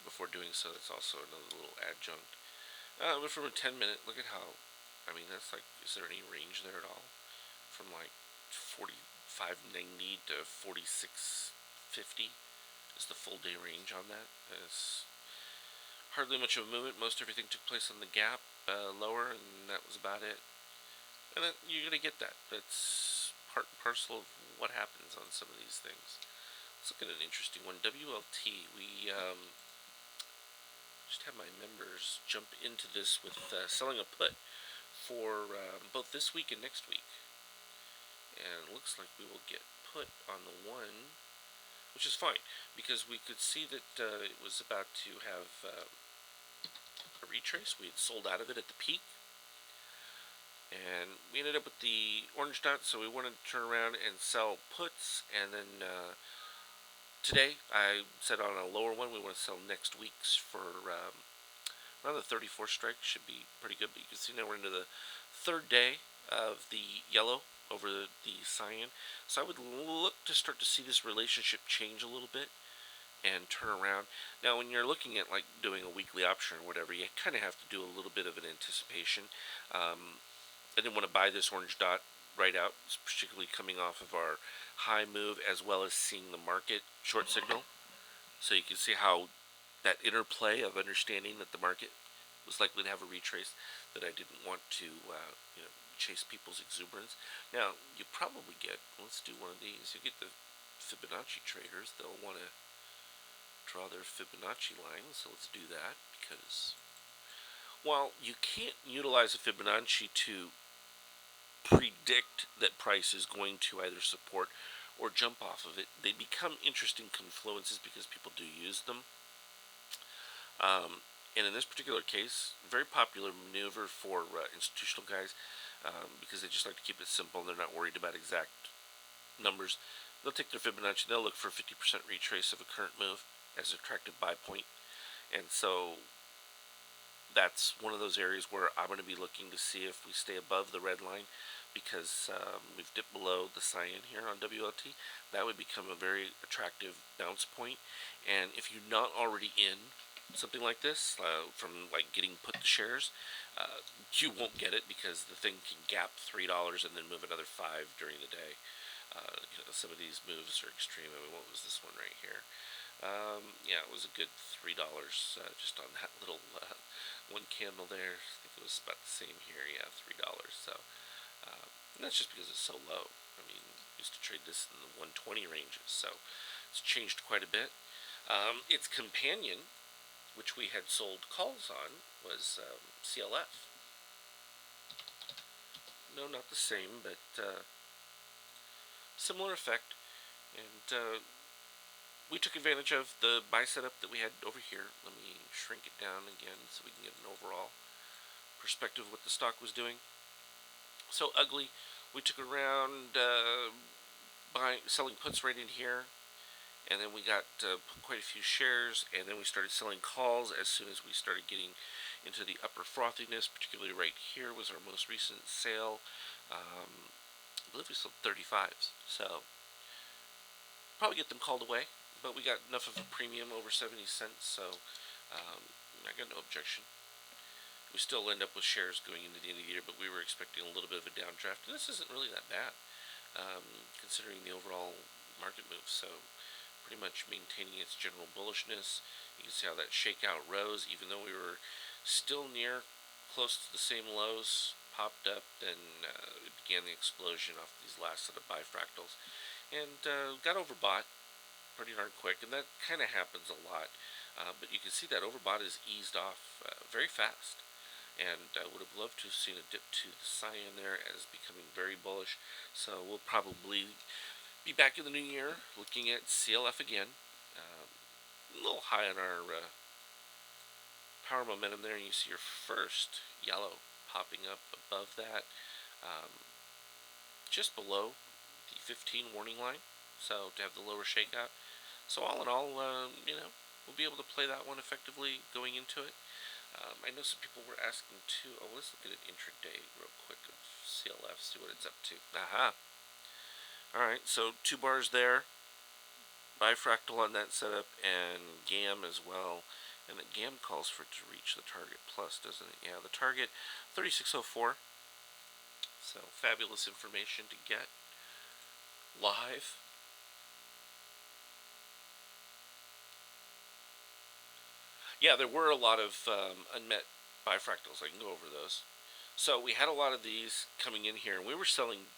before doing so. That's also another little adjunct. But from a 10-minute, look at how, that's like, is there any range there at all? From like 45.90 to 46.50 is the full day range on that. It's hardly much of a movement. Most everything took place on the gap lower, and that was about it. And then you're going to get that. That's part and parcel of what happens on some of these things. Let's look at an interesting one. WLT. We just have my members jump into this with selling a put for both this week and next week. And it looks like we will get put on the one, which is fine, because we could see that it was about to have a retrace. We had sold out of it at the peak, and we ended up with the orange dot, so we wanted to turn around and sell puts, and then Today, I said on a lower one, we want to sell next week's for around the 34 strike. Should be pretty good. But you can see now we're into the third day of the yellow over the cyan. So I would look to start to see this relationship change a little bit and turn around. Now, when you're looking at like doing a weekly option or whatever, you kind of have to do a little bit of an anticipation. I didn't want to buy this orange dot right out, particularly coming off of our high move as well as seeing the market short signal. So you can see how that interplay of understanding that the market was likely to have a retrace, that I didn't want to chase people's exuberance. Now you probably get, let's do one of these. You get the Fibonacci traders. They'll want to draw their Fibonacci line. So let's do that, because while you can't utilize a Fibonacci to predict that price is going to either support or jump off of it, they become interesting confluences because people do use them. And in this particular case, very popular maneuver for institutional guys, because they just like to keep it simple and they're not worried about exact numbers. They'll take their Fibonacci, they'll look for a 50% retrace of a current move as an attractive buy point. And so that's one of those areas where I'm going to be looking to see if we stay above the red line, because we've dipped below the cyan here on WLT. That would become a very attractive bounce point. And if you're not already in something like this, from like getting put to shares, you won't get it because the thing can gap $3 and then move another 5 during the day. Some of these moves are extreme. I mean, what was this one right here? Yeah, it was a good $3 just on that little one candle there. I think it was about the same here. Yeah, $3. So that's just because it's so low. I mean, used to trade this in the 120 ranges, so it's changed quite a bit. Its companion, which we had sold calls on, was CLF. No, not the same, but similar effect. And we took advantage of the buy setup that we had over here. Let me shrink it down again so we can get an overall perspective of what the stock was doing. So ugly. We took around selling puts right in here, and then we got quite a few shares, and then we started selling calls as soon as we started getting into the upper frothiness. Particularly right here was our most recent sale. I believe we sold 35s, so probably get them called away, but we got enough of a premium, over 70 cents, so I got no objection. We still end up with shares going into the end of the year, but we were expecting a little bit of a downdraft, and this isn't really that bad, considering the overall market move. So pretty much maintaining its general bullishness. You can see how that shakeout rose, even though we were still near close to the same lows, popped up, then it began the explosion off these last set of bifractals, and got overbought pretty darn quick, and that kind of happens a lot. But you can see that overbought is eased off very fast, and I would have loved to have seen a dip to the cyan there as becoming very bullish. So we'll probably be back in the new year looking at CLF again. A little high on our power momentum there, and you see your first yellow popping up above that, um, just below the 15 warning line. So to have the lower shakeout. So all in all, we'll be able to play that one effectively going into it. I know some people were asking too. Oh, let's look at an intraday real quick of CLF, see what it's up to. Aha. Alright, so 2 bars there. Bifractal on that setup, and GAM as well. And the GAM calls for it to reach the target plus, doesn't it? Yeah, the target 3604. So fabulous information to get live. Yeah, there were a lot of unmet bifractals. I can go over those. So we had a lot of these coming in here, and we were selling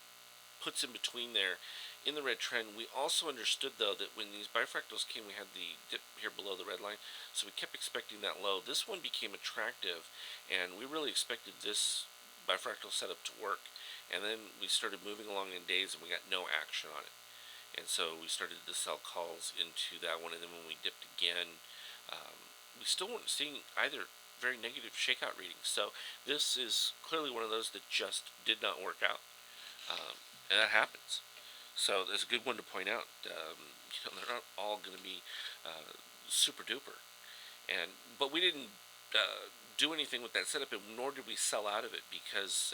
puts in between there in the red trend. We also understood, though, that when these bifractals came, we had the dip here below the red line, so we kept expecting that low. This one became attractive, and we really expected this bifractal setup to work. And then we started moving along in days, and we got no action on it. And so we started to sell calls into that one, and then when we dipped again, we still weren't seeing either very negative shakeout readings. So this is clearly one of those that just did not work out. And that happens. So that's a good one to point out. They're not all going to be uh, super duper. And but we didn't do anything with that setup, and nor did we sell out of it because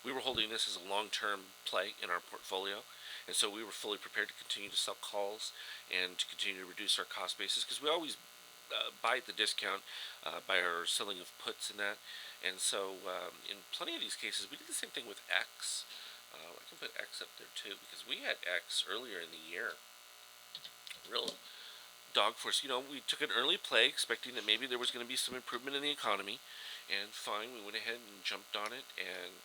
we were holding this as a long-term play in our portfolio, and so we were fully prepared to continue to sell calls and to continue to reduce our cost basis because we always buy at the discount by our selling of puts and that. And so in plenty of these cases, we did the same thing with X. I can put X up there too because we had X earlier in the year. Real dog force. We took an early play expecting that maybe there was going to be some improvement in the economy, and fine, we went ahead and jumped on it, and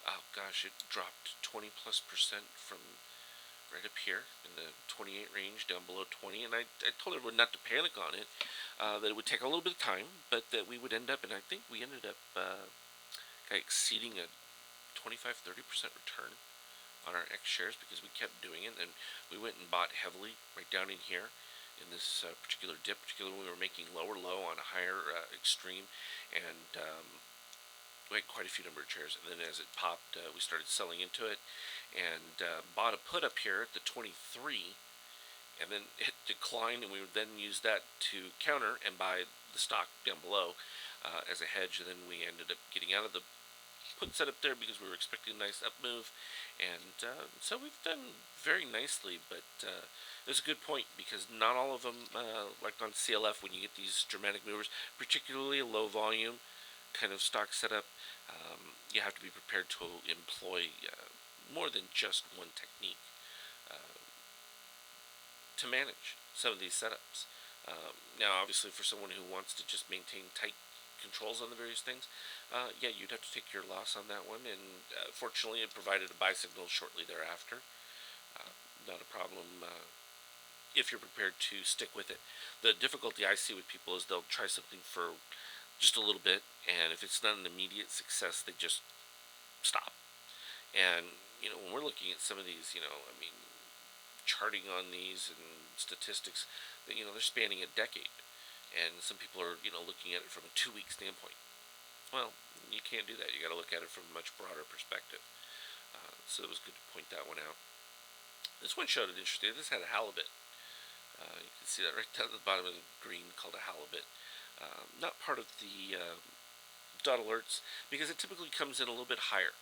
oh gosh, it dropped 20+% from right up here in the 28 range down below 20. And I told everyone not to panic on it, that it would take a little bit of time, but that we would end up, and I think we ended up exceeding a 25-30% return on our X shares because we kept doing it, and we went and bought heavily right down in here in this particular dip, particularly when we were making lower low on a higher extreme, and we had quite a few number of shares. And then as it popped, we started selling into it, and bought a put up here at the 23, and then it declined, and we would then use that to counter and buy the stock down below as a hedge. And then we ended up getting out of the put setup there because we were expecting a nice up move, and so we've done very nicely. But it's a good point because not all of them, like on CLF, when you get these dramatic movers, particularly a low volume kind of stock setup, you have to be prepared to employ more than just one technique uh, to manage some of these setups. Now, obviously, for someone who wants to just maintain tight controls on the various things, yeah, you'd have to take your loss on that one. And fortunately, it provided a buy signal shortly thereafter. Not a problem if you're prepared to stick with it. The difficulty I see with people is they'll try something for just a little bit, and if it's not an immediate success, they just stop. And when we're looking at some of these, I mean, charting on these and statistics, that they're spanning a decade, and some people are looking at it from a 2 week standpoint. Well, you can't do that. You got to look at it from a much broader perspective. So it was good to point that one out. This one showed it interesting. This had a halibut. You can see that right down at the bottom of the green, called a halibut. Not part of the dot alerts because it typically comes in a little bit higher.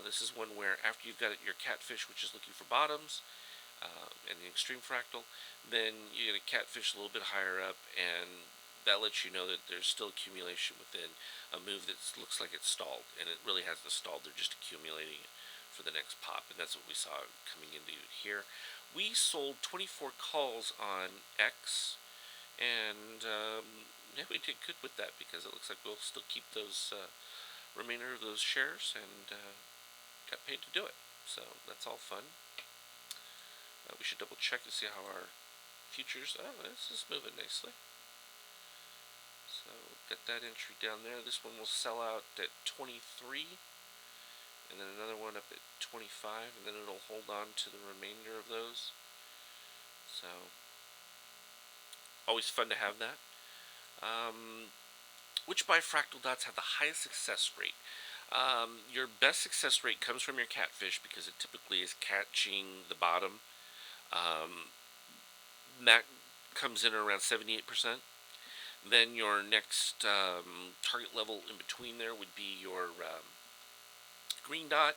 This is one where after you've got your catfish, which is looking for bottoms, and the extreme fractal, then you get a catfish a little bit higher up, and that lets you know that there's still accumulation within a move that looks like it's stalled, and it really hasn't stalled. They're just accumulating for the next pop, and that's what we saw coming into here. We sold 24 calls on X, and yeah, we did good with that because it looks like we'll still keep those remainder of those shares, and got paid to do it. So that's all fun. We should double check to see how our futures. Oh, this is moving nicely. So got that entry down there. This one will sell out at 23, and then another one up at 25, and then it'll hold on to the remainder of those. So always fun to have that. Which bifractal dots have the highest success rate? Your best success rate comes from your catfish because it typically is catching the bottom. That comes in around 78%. Then your next target level in between there would be your green dot.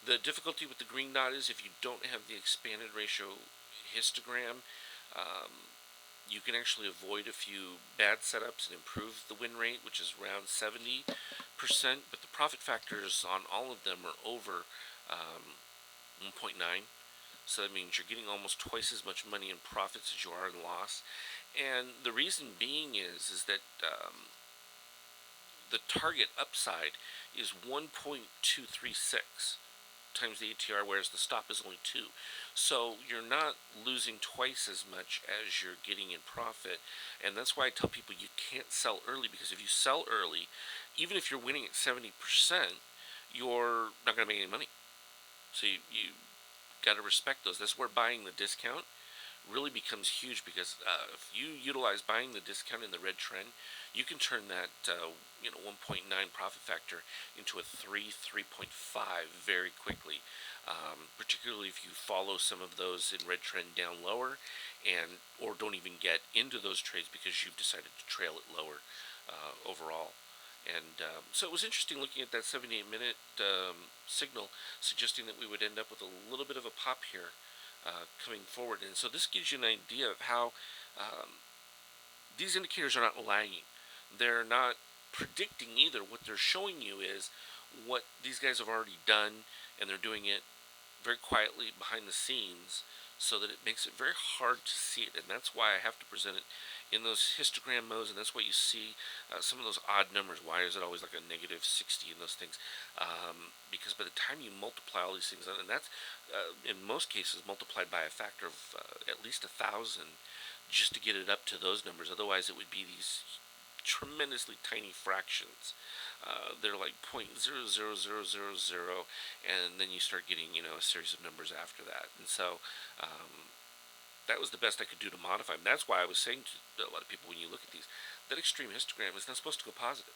The difficulty with the green dot is if you don't have the expanded ratio histogram, you can actually avoid a few bad setups and improve the win rate, which is around 70%, but the profit factors on all of them are over 1.9. So that means you're getting almost twice as much money in profits as you are in loss. And the reason being is that the target upside is 1.236 times the ATR, whereas the stop is only 2. So you're not losing twice as much as you're getting in profit. And that's why I tell people you can't sell early, because if you sell early, even if you're winning at 70%, you're not going to make any money. So you got to respect those. That's where buying the discount really becomes huge because if you utilize buying the discount in the red trend, you can turn that 1.9 profit factor into a 3.5 very quickly. Particularly if you follow some of those in red trend down lower, and or don't even get into those trades because you've decided to trail it lower overall. And so it was interesting looking at that 78-minute signal, suggesting that we would end up with a little bit of a pop here coming forward. And so this gives you an idea of how these indicators are not lagging. They're not predicting either. What they're showing you is what these guys have already done, and they're doing it very quietly behind the scenes so that it makes it very hard to see it. And that's why I have to present it in those histogram modes, and that's why you see some of those odd numbers. Why is it always like a negative 60 in those things? Because by the time you multiply all these things, and that's in most cases multiplied by a factor of at least 1,000 just to get it up to those numbers. Otherwise, it would be these tremendously tiny fractions. They're like 0.00000, and then you start getting a series of numbers after that. And so that was the best I could do to modify them. That's why I was saying to a lot of people, when you look at these, that extreme histogram is not supposed to go positive.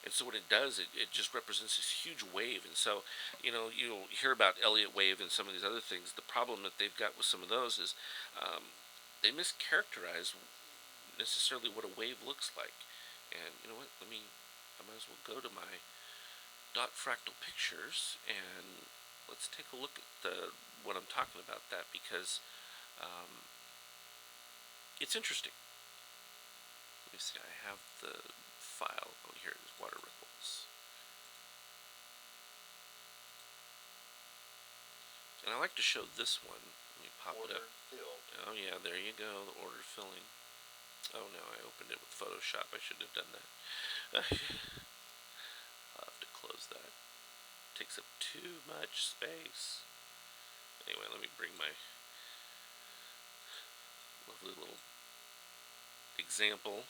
And so what it does, it just represents this huge wave. And so, you'll hear about Elliott wave and some of these other things. The problem that they've got with some of those is they mischaracterize necessarily what a wave looks like. And you know what? I might as well go to my dot fractal pictures and let's take a look at what I'm talking about that, because it's interesting. Let me see. I have the file. Oh, here it is. Water ripples. And I like to show this one. Let me pop it up. Oh yeah, there you go. The order filling. Oh no, I opened it with Photoshop. I shouldn't have done that. I'll have to close that. It takes up too much space. Anyway, let me bring my lovely little example.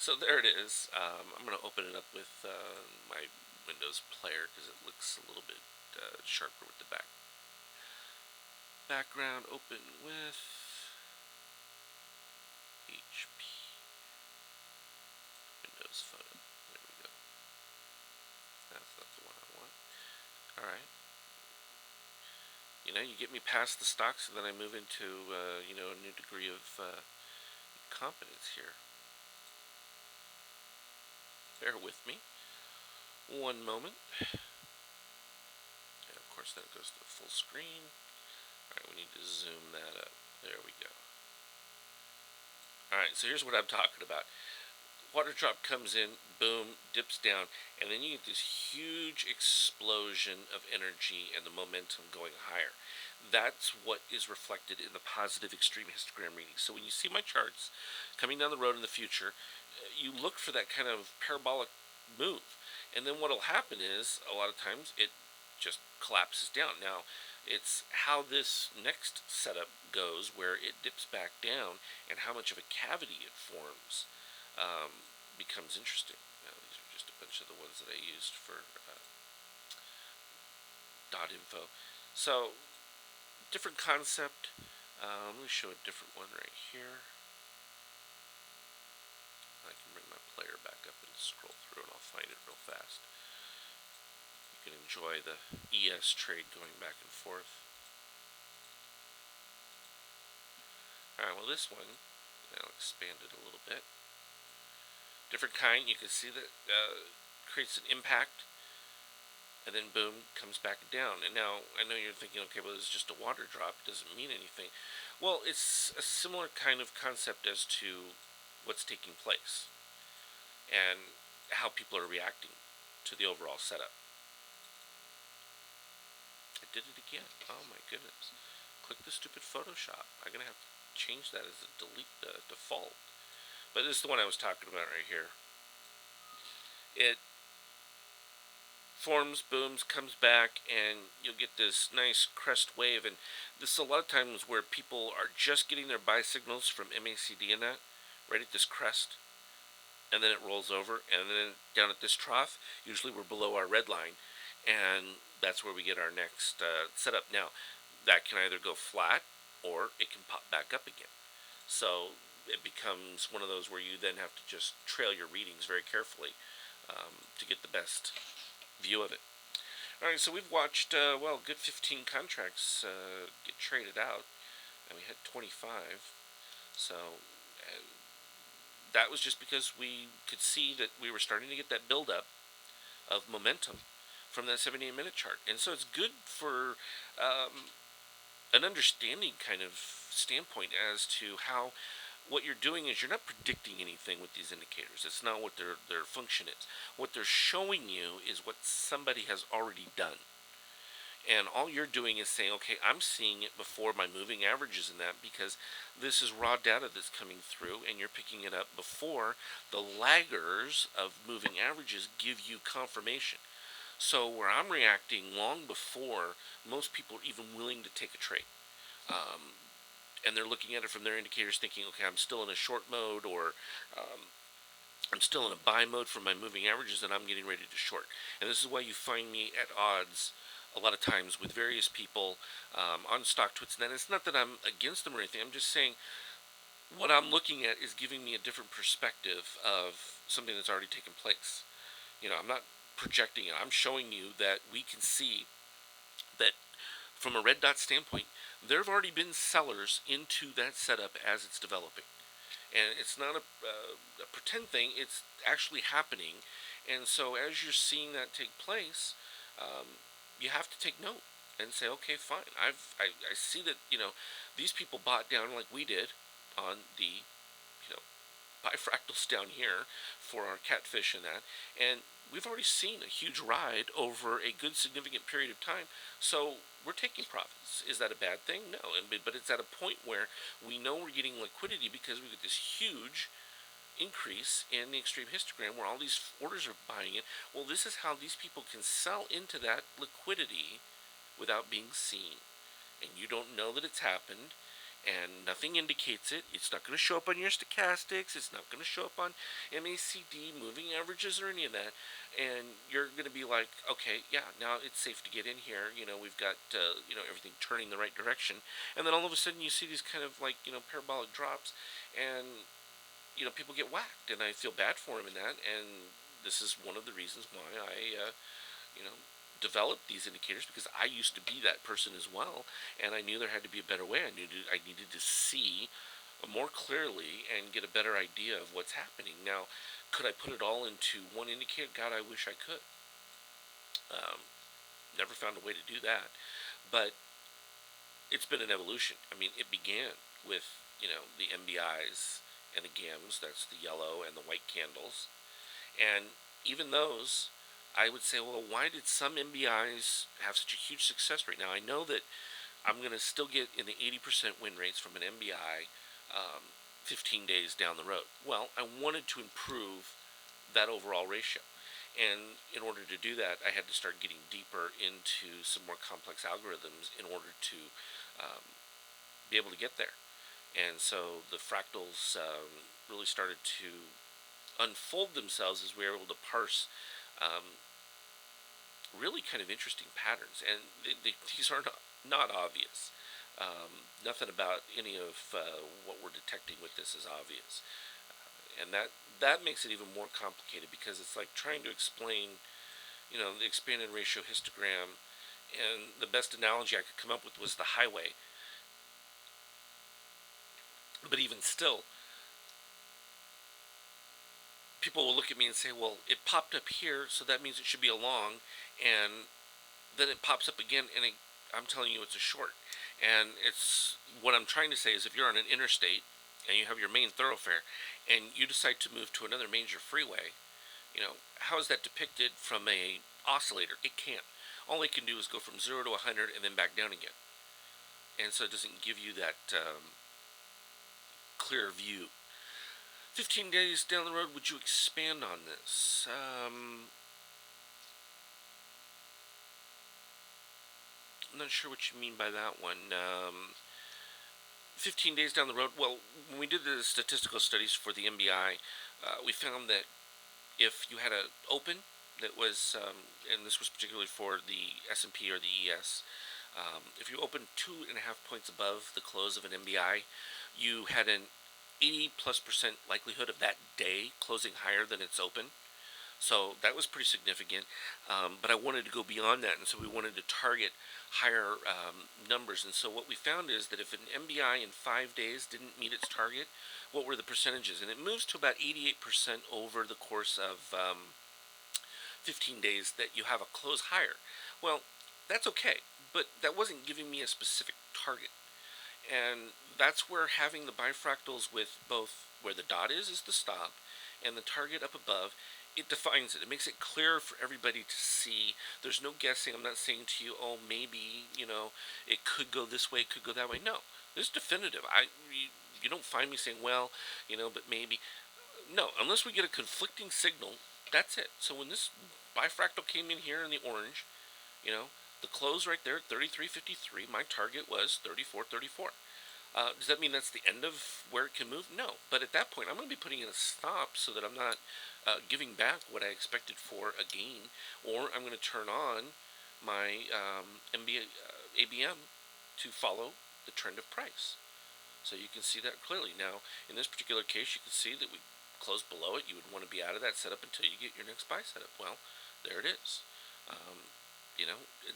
So there it is. I'm going to open it up with my Windows player because it looks a little bit sharper with the background. Open with HP Windows Photo. There we go. That's not the one I want. Alright. You get me past the stocks, and then I move into a new degree of competence here. Bear with me. One moment. And of course that goes to the full screen. Alright, we need to zoom that up. There we go. Alright, so here's what I'm talking about. Water drop comes in, boom, dips down, and then you get this huge explosion of energy and the momentum going higher. That's what is reflected in the positive extreme histogram reading. So when you see my charts coming down the road in the future, you look for that kind of parabolic move. And then what will happen is, a lot of times, it just collapses down. Now, it's how this next setup goes, where it dips back down, and how much of a cavity it forms becomes interesting. Now, these are just a bunch of the ones that I used for .info. So, different concept. Let me show a different one right here. I can bring my player back up and scroll through and I'll find it real fast. You can enjoy the ES trade going back and forth. Alright, well this one, I'll expand it a little bit. Different kind, you can see that creates an impact, and then boom, comes back down. And now, I know you're thinking, okay, well this is just a water drop, it doesn't mean anything. Well, it's a similar kind of concept as to what's taking place and how people are reacting to the overall setup. I did it again. Oh my goodness. Click the stupid Photoshop. I'm going to have to change that as a delete default. But this is the one I was talking about right here. It forms, booms, comes back, and you'll get this nice crest wave. And this is a lot of times where people are just getting their buy signals from MACD and that, right at this crest. and then it rolls over, and then down at this trough, usually we're below our red line, and that's where we get our next setup. Now, that can either go flat or it can pop back up again. So it becomes one of those where you then have to just trail your readings very carefully to get the best view of it. All right, so we've watched well, a good 15 contracts get traded out, and we had 25. So that was just because we could see that we were starting to get that buildup of momentum from that 78-minute chart, and so it's good for an understanding kind of standpoint as to how what you're doing is you're not predicting anything with these indicators. It's not what their function is. What they're showing you is what somebody has already done. And all you're doing is saying, okay, I'm seeing it before my moving averages in that, because this is raw data that's coming through, and you're picking it up before the laggers of moving averages give you confirmation. So where I'm reacting long before most people are even willing to take a trade. And they're looking at it from their indicators thinking, okay, I'm still in a short mode, or I'm still in a buy mode for my moving averages, and I'm getting ready to short. And this is why you find me at odds a lot of times with various people on stock twits. And it's not that I'm against them or anything. I'm just saying what I'm looking at is giving me a different perspective of something that's already taken place. I'm not projecting it. I'm showing you that we can see that from a red dot standpoint, there have already been sellers into that setup as it's developing. And it's not a pretend thing, it's actually happening. And so as you're seeing that take place, you have to take note and say, okay, fine. I see that these people bought down like we did on the bifractals down here for our catfish and that, and we've already seen a huge ride over a good significant period of time. So we're taking profits. Is that a bad thing? No, but it's at a point where we know we're getting liquidity because we get this huge increase in the extreme histogram where all these orders are buying it. Well, this is how these people can sell into that liquidity without being seen. And you don't know that it's happened, and nothing indicates it. It's not going to show up on your stochastics. It's not going to show up on MACD, moving averages, or any of that. And you're going to be like, okay, yeah, now it's safe to get in here. We've got everything turning the right direction. And then all of a sudden, you see these kind of like parabolic drops, and people get whacked, and I feel bad for them in that. And this is one of the reasons why I, developed these indicators, because I used to be that person as well, and I knew there had to be a better way. I needed to see more clearly and get a better idea of what's happening. Now, could I put it all into one indicator? God, I wish I could. Never found a way to do that, but it's been an evolution. I mean, it began with the MBIs and the GAMs. That's the yellow and the white candles, and even those, I would say, well, why did some MBIs have such a huge success rate? Now, I know that I'm going to still get in the 80% win rates from an MBI 15 days down the road. Well, I wanted to improve that overall ratio. And in order to do that, I had to start getting deeper into some more complex algorithms in order to be able to get there. And so the fractals really started to unfold themselves as we were able to parse really kind of interesting patterns. And these are not obvious. Nothing about any of what we're detecting with this is obvious. And that makes it even more complicated, because it's like trying to explain, the expanded ratio histogram. And the best analogy I could come up with was the highway. But even still, people will look at me and say, well, it popped up here, so that means it should be a long, and then it pops up again, and I'm telling you it's a short. And it's what I'm trying to say is, if you're on an interstate and you have your main thoroughfare and you decide to move to another major freeway, how is that depicted from a oscillator? It can't. All it can do is go from 0 to 100 and then back down again. And so it doesn't give you that clear view. 15 days down the road, would you expand on this? I'm not sure what you mean by that one. 15 days down the road, well, when we did the statistical studies for the MBI, we found that if you had a open that was, and this was particularly for the S&P or the ES, if you opened 2.5 points above the close of an MBI, you had an 80+% likelihood of that day closing higher than its open. So that was pretty significant. But I wanted to go beyond that, and so we wanted to target higher numbers. And so what we found is that if an MBI in 5 days didn't meet its target, what were the percentages? And it moves to about 88% over the course of 15 days that you have a close higher. Well, that's okay, but that wasn't giving me a specific target. And that's where having the bifractals with both where the dot is the stop, and the target up above, it defines it. It makes it clear for everybody to see. There's no guessing. I'm not saying to you, oh, maybe, it could go this way, it could go that way. No, it's definitive. You don't find me saying, well, but maybe. No, unless we get a conflicting signal, that's it. So when this bifractal came in here in the orange, you know, the close right there, 33.53. My target was 34.34. Does that mean that's the end of where it can move? No. But at that point, I'm going to be putting in a stop so that I'm not giving back what I expected for a gain, or I'm going to turn on my ABM to follow the trend of price. So you can see that clearly. Now, in this particular case, you can see that we closed below it. You would want to be out of that setup until you get your next buy setup. Well, there it is.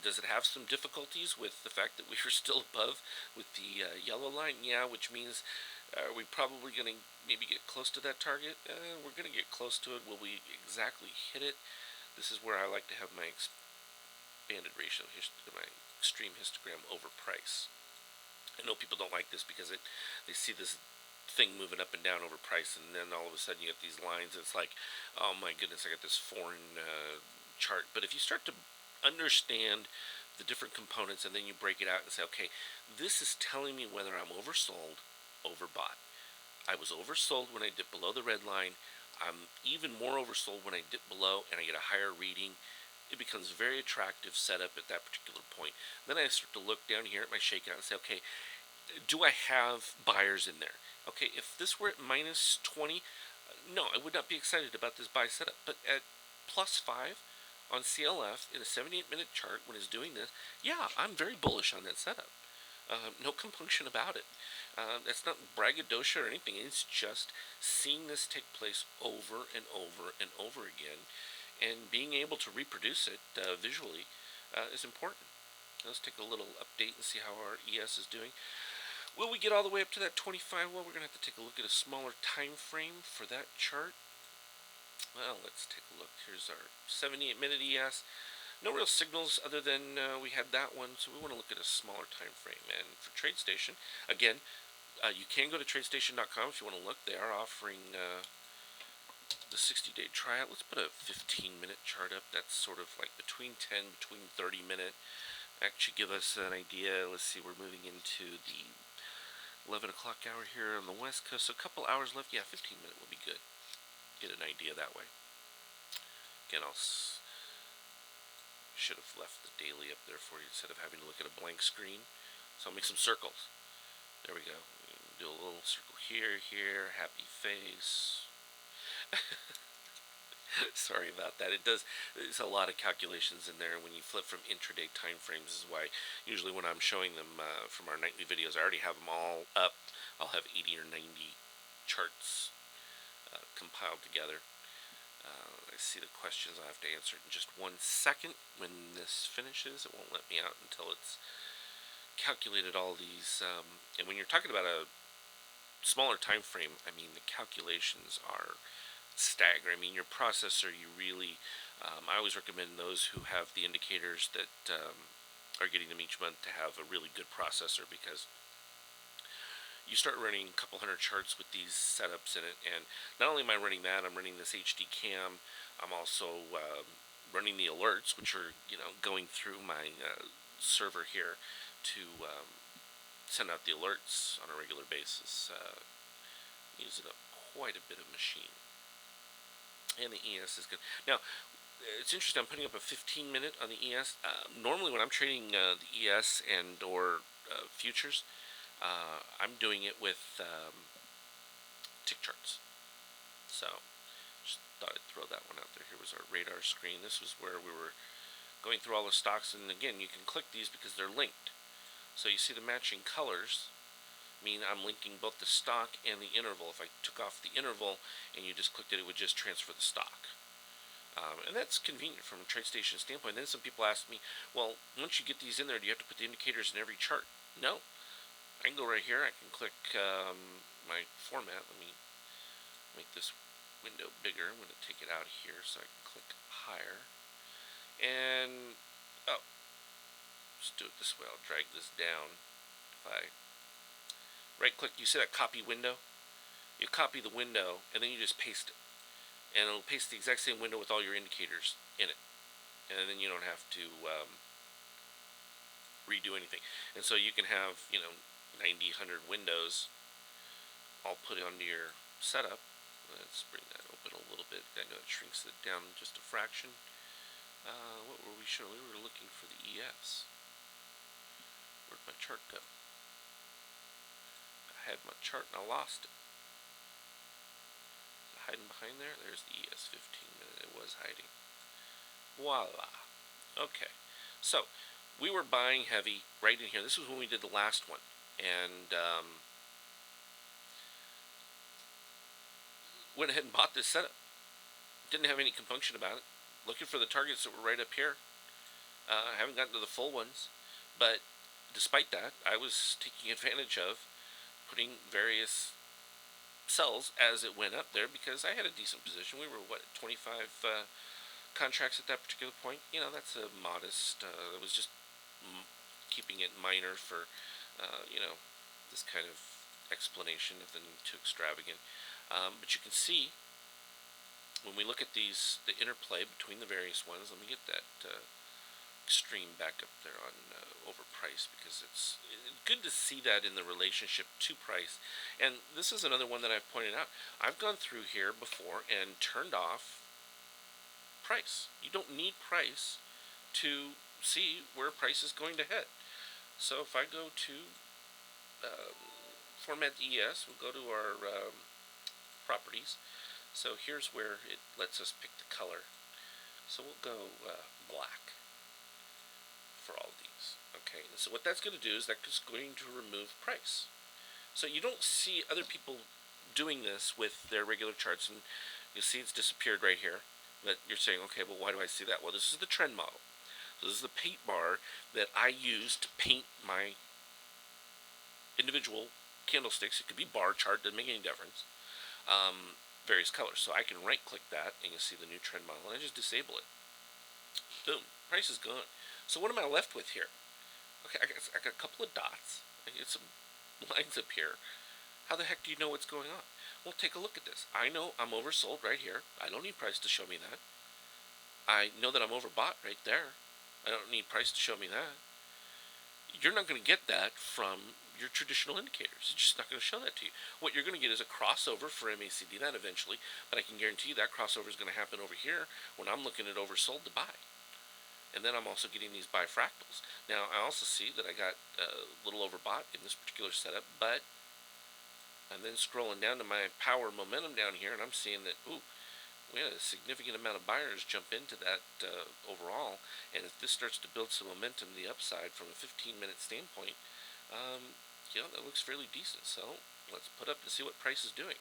Does it have some difficulties with the fact that we are still above with the yellow line? Yeah, which means are we probably going to maybe get close to that target? We're going to get close to it. Will we exactly hit it? This is where I like to have my expanded ratio, my extreme histogram over price. I know people don't like this because they see this thing moving up and down over price, and then all of a sudden you get these lines. It's like, oh my goodness, I got this foreign chart. But if you start to understand the different components and then you break it out and say, okay, this is telling me whether I'm oversold, overbought. I was oversold when I dipped below the red line. I'm even more oversold when I dip below and I get a higher reading. It becomes a very attractive setup at that particular point. Then I start to look down here at my shakeout and say, okay, do I have buyers in there? Okay, if this were at minus 20, no, I would not be excited about this buy setup. But at plus 5 on CLF in a 78-minute chart when it's doing this, yeah, I'm very bullish on that setup. No compunction about it. That's not braggadocio or anything. It's just seeing this take place over and over and over again, and being able to reproduce it visually is important. Let's take a little update and see how our ES is doing. Will we get all the way up to that 25? Well, we're going to have to take a look at a smaller time frame for that chart. Well, let's take a look. Here's our 78-minute ES. No real signals other than we had that one, so we want to look at a smaller time frame. And for TradeStation, again, you can go to TradeStation.com if you want to look. They are offering the 60-day tryout. Let's put a 15-minute chart up. That's sort of like between 30-minute. Actually give us an idea. Let's see, we're moving into the 11 o'clock hour here on the West Coast. So a couple hours left. Yeah, 15-minute will be good. Get an idea that way. Again, should have left the daily up there for you instead of having to look at a blank screen. So I'll make some circles. There we go. Do a little circle here, happy face. Sorry about that. There's a lot of calculations in there when you flip from intraday time frames. This is why usually when I'm showing them from our nightly videos, I already have them all up. I'll have 80 or 90 charts compiled together. I see the questions I have to answer in just 1 second. When this finishes, it won't let me out until it's calculated all these. And when you're talking about a smaller time frame, I mean the calculations are staggering. I mean your processor, you really, I always recommend those who have the indicators that are getting them each month to have a really good processor, because you start running a couple hundred charts with these setups in it, and not only am I running that, I'm running this HD cam. I'm also running the alerts, which are going through my server here to send out the alerts on a regular basis. Using up quite a bit of machine, and the ES is good. Now, it's interesting. I'm putting up a 15-minute on the ES. Normally, when I'm trading the ES and or futures, I'm doing it with tick charts. So just thought I'd throw that one out there. Here was our radar screen. This was where we were going through all the stocks, and again, you can click these because they're linked. So you see the matching colors mean I'm linking both the stock and the interval. If I took off the interval and you just clicked it, it would just transfer the stock. And that's convenient from a TradeStation standpoint. Then some people ask me, well, once you get these in there, do you have to put the indicators in every chart? No. I can go right here. I can click my format. Let me make this window bigger. I'm going to take it out here so I can click higher. And, oh, let's do it this way. I'll drag this down. If I right click, you see that copy window? You copy the window and then you just paste it. And it'll paste the exact same window with all your indicators in it. And then you don't have to redo anything. And so you can have, 90, 100 windows all put onto your setup. Let's bring that open a little bit. I know it shrinks it down just a fraction. What were we showing? We were looking for the ES. Where'd my chart go? I had my chart and I lost it. Is it hiding behind there? There's the ES 15 minute. It was hiding. Voila. Okay. So, we were buying heavy right in here. This was when we did the last one. And went ahead and bought this setup. Didn't have any compunction about it. Looking for the targets that were right up here. Haven't gotten to the full ones. But despite that, I was taking advantage of putting various sells as it went up there because I had a decent position. We were, 25 contracts at that particular point. That's a modest, it was just keeping it minor for, this kind of explanation, nothing too extravagant. But you can see when we look at these, the interplay between the various ones. Let me get that extreme back up there on overpriced because it's good to see that in the relationship to price. And this is another one that I've pointed out. I've gone through here before and turned off price. You don't need price to see where price is going to head. So if I go to format ES, we'll go to our properties. So here's where it lets us pick the color. So we'll go black for all of these. Okay, and so what that's going to do is that's going to remove price. So you don't see other people doing this with their regular charts, and you'll see it's disappeared right here. But you're saying, okay, well, why do I see that? Well, this is the trend model. So this is the paint bar that I use to paint my individual candlesticks. It could be bar chart, doesn't make any difference. Various colors. So I can right click that and you'll see the new trend model and I just disable it. Boom. Price is gone. So what am I left with here? Okay, I got a couple of dots. I get some lines up here. How the heck do you know what's going on? Well, take a look at this. I know I'm oversold right here. I don't need price to show me that. I know that I'm overbought right there. I don't need price to show me that. You're not going to get that from your traditional indicators. It's just not going to show that to you. What you're going to get is a crossover for MACD, that eventually, but I can guarantee you that crossover is going to happen over here when I'm looking at oversold to buy. And then I'm also getting these bifractals. Now, I also see that I got a little overbought in this particular setup, but I'm then scrolling down to my power momentum down here, and I'm seeing that, ooh, we had a significant amount of buyers jump into that overall, and if this starts to build some momentum the upside from a 15-minute standpoint, that looks fairly decent. So let's put up and see what price is doing.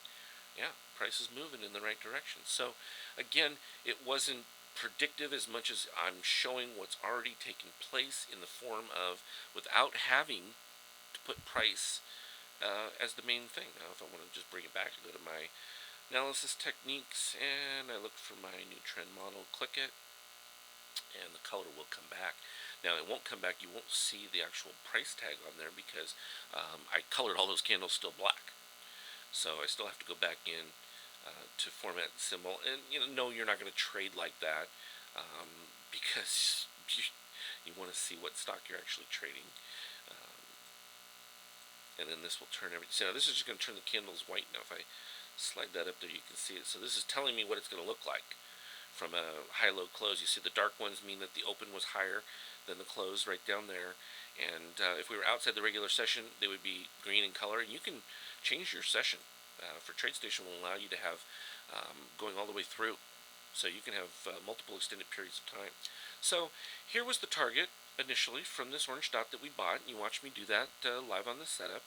Yeah, price is moving in the right direction. So again, it wasn't predictive as much as I'm showing what's already taken place in the form of without having to put price as the main thing. Now if I want to just bring it back, I go to my analysis techniques and I look for my new trend model, click it, and the color will come back. Now it won't come back, you won't see the actual price tag on there because I colored all those candles still black. So I still have to go back in to format the symbol, and no, you're not going to trade like that because you want to see what stock you're actually trading. And then this will turn everything. So now this is just going to turn the candles white. Now if I slide that up there, you can see it. So this is telling me what it's going to look like from a high-low close. You see the dark ones mean that the open was higher than the close right down there, And if we were outside the regular session, they would be green in color. And you can change your session. For TradeStation will allow you to have going all the way through. So you can have multiple extended periods of time. So here was the target initially from this orange dot that we bought. You watched me do that live on the setup.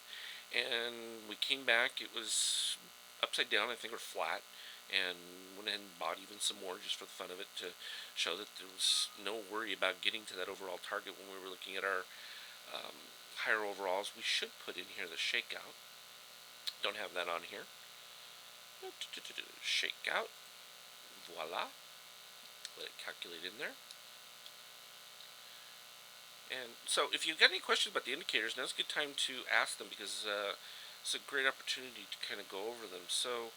And we came back. It was upside down, I think, or flat. And went ahead and bought even some more just for the fun of it to show that there was no worry about getting to that overall target when we were looking at our higher overalls. We should put in here the shakeout. Don't have that on here. Shakeout. Voila. Let it calculate in there. And so if you've got any questions about the indicators, now's a good time to ask them, because it's a great opportunity to kind of go over them. So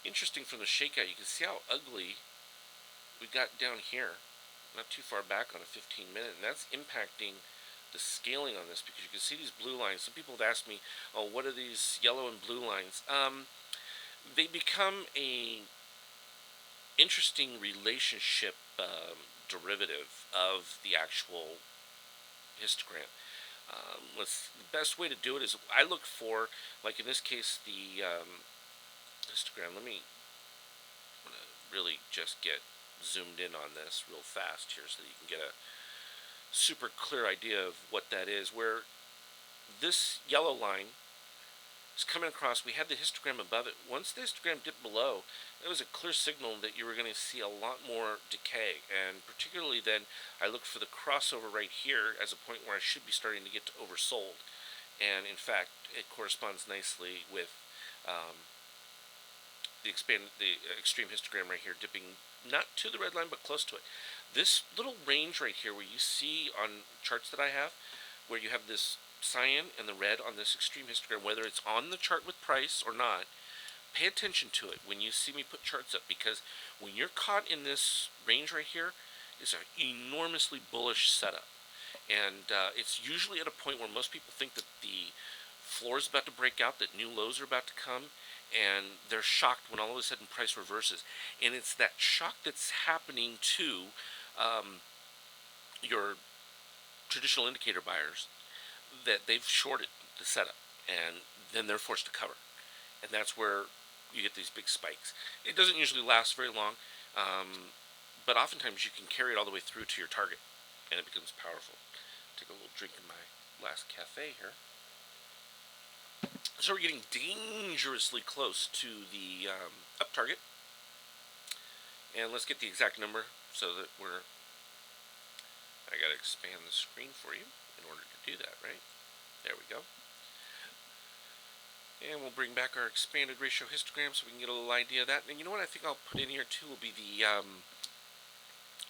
interesting, from the shakeout, you can see how ugly we got down here, not too far back on a 15-minute, and that's impacting the scaling on this, because you can see these blue lines. Some people have asked me, oh, what are these yellow and blue lines? They become a interesting relationship derivative of the actual histogram. The best way to do it is, I look for, like in this case, the histogram. Let me really just get zoomed in on this real fast here so that you can get a super clear idea of what that is. Where this yellow line is coming across, we had the histogram above it. Once the histogram dipped below, it was a clear signal that you were going to see a lot more decay. And particularly then, I looked for the crossover right here as a point where I should be starting to get to oversold. And in fact, it corresponds nicely with the extreme histogram right here, dipping not to the red line but close to it. This little range right here, where you see on charts that I have, where you have this cyan and the red on this extreme histogram, whether it's on the chart with price or not, pay attention to it when you see me put charts up, because when you're caught in this range right here, it's an enormously bullish setup. And it's usually at a point where most people think that the floor is about to break out, that new lows are about to come, and they're shocked when all of a sudden price reverses. And it's that shock that's happening to your traditional indicator buyers, that they've shorted the setup, and then they're forced to cover. And that's where you get these big spikes. It doesn't usually last very long, but oftentimes you can carry it all the way through to your target, and it becomes powerful. Take a little drink in my last cafe here. So we're getting dangerously close to the up target. And let's get the exact number so that I gotta expand the screen for you in order to do that, right? There we go. And we'll bring back our expanded ratio histogram so we can get a little idea of that. And you know what I think I'll put in here too will be the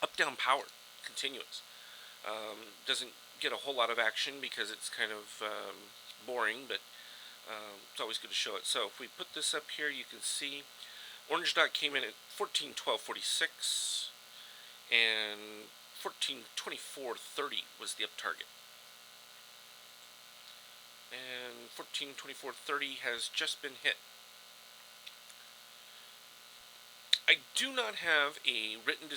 up-down power, continuous. Doesn't get a whole lot of action because it's kind of boring, but it's always good to show it. So if we put this up here, you can see orange dot came in at 14.1246, and 14.2430 was the up target. And 14.2430 has just been hit. I do not have a written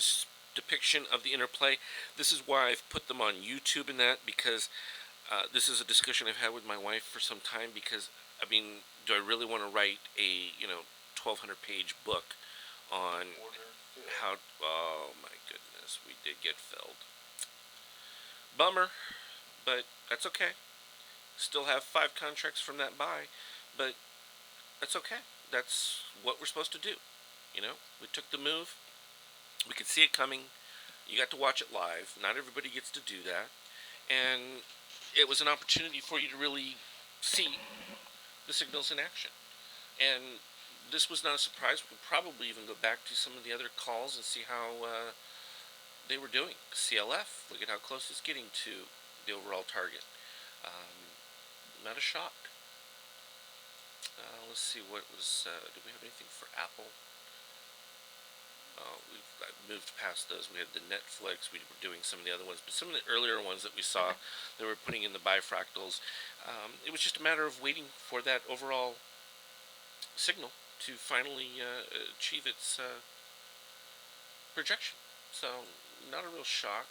depiction of the interplay. This is why I've put them on YouTube in that, because this is a discussion I've had with my wife for some time, because, I mean, do I really want to write a, 1,200-page book on how, oh my goodness, we did get filled. Bummer, but that's okay. Still have 5 contracts from that buy, but that's okay. That's what we're supposed to do. We took the move. We could see it coming. You got to watch it live. Not everybody gets to do that. And it was an opportunity for you to really see the signals in action. And this was not a surprise. We could probably even go back to some of the other calls and see how they were doing. CLF, look at how close it's getting to the overall target. Not a shock. Let's see, what was, do we have anything for Apple? I moved past those. We had the Netflix. We were doing some of the other ones, but some of the earlier ones that we saw, they were putting in the bifractals. It was just a matter of waiting for that overall signal to finally achieve its projection. So, not a real shock.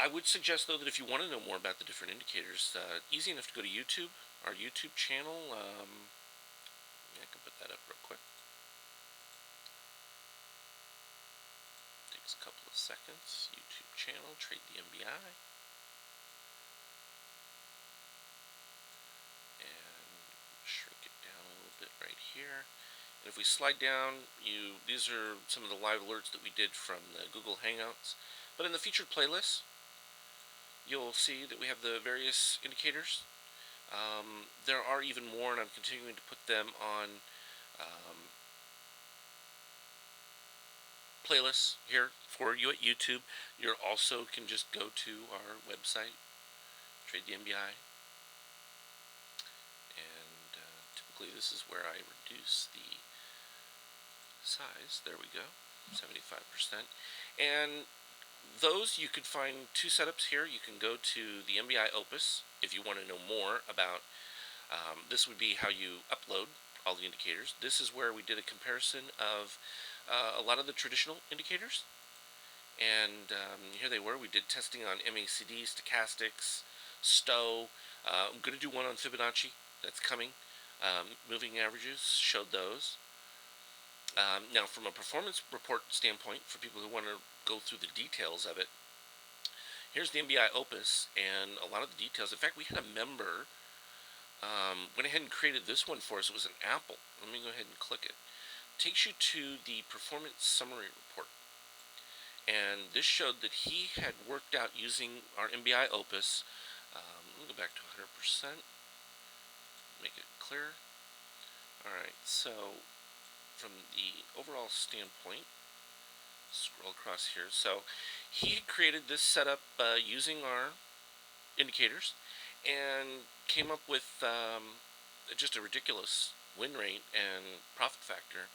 I would suggest, though, that if you want to know more about the different indicators, easy enough to go to YouTube, our YouTube channel. Yeah, I can put that up real quick. Takes a couple of seconds. YouTube channel, Trade the MBI. And shrink it down a little bit right here. And if we slide down, these are some of the live alerts that we did from the Google Hangouts. But in the featured playlist, you'll see that we have the various indicators. There are even more, and I'm continuing to put them on playlists here for you at YouTube. You also can just go to our website, Trade the MBI, and typically this is where I reduce the size. There we go, 75%. And those, you could find two setups here. You can go to the MBI Opus if you want to know more about. This would be how you upload all the indicators. This is where we did a comparison of a lot of the traditional indicators. And here they were. We did testing on MACD, stochastics, STO. I'm going to do one on Fibonacci. That's coming. Moving averages, showed those. Now, from a performance report standpoint, for people who want to go through the details of it, here's the MBI Opus and a lot of the details. In fact, we had a member went ahead and created this one for us. It was an Apple. Let me go ahead and click it. Takes you to the performance summary report. And this showed that he had worked out using our MBI Opus. Let me go back to 100%. Make it clear. Alright, so from the overall standpoint, scroll across here. So he created this setup using our indicators and came up with just a ridiculous win rate and profit factor.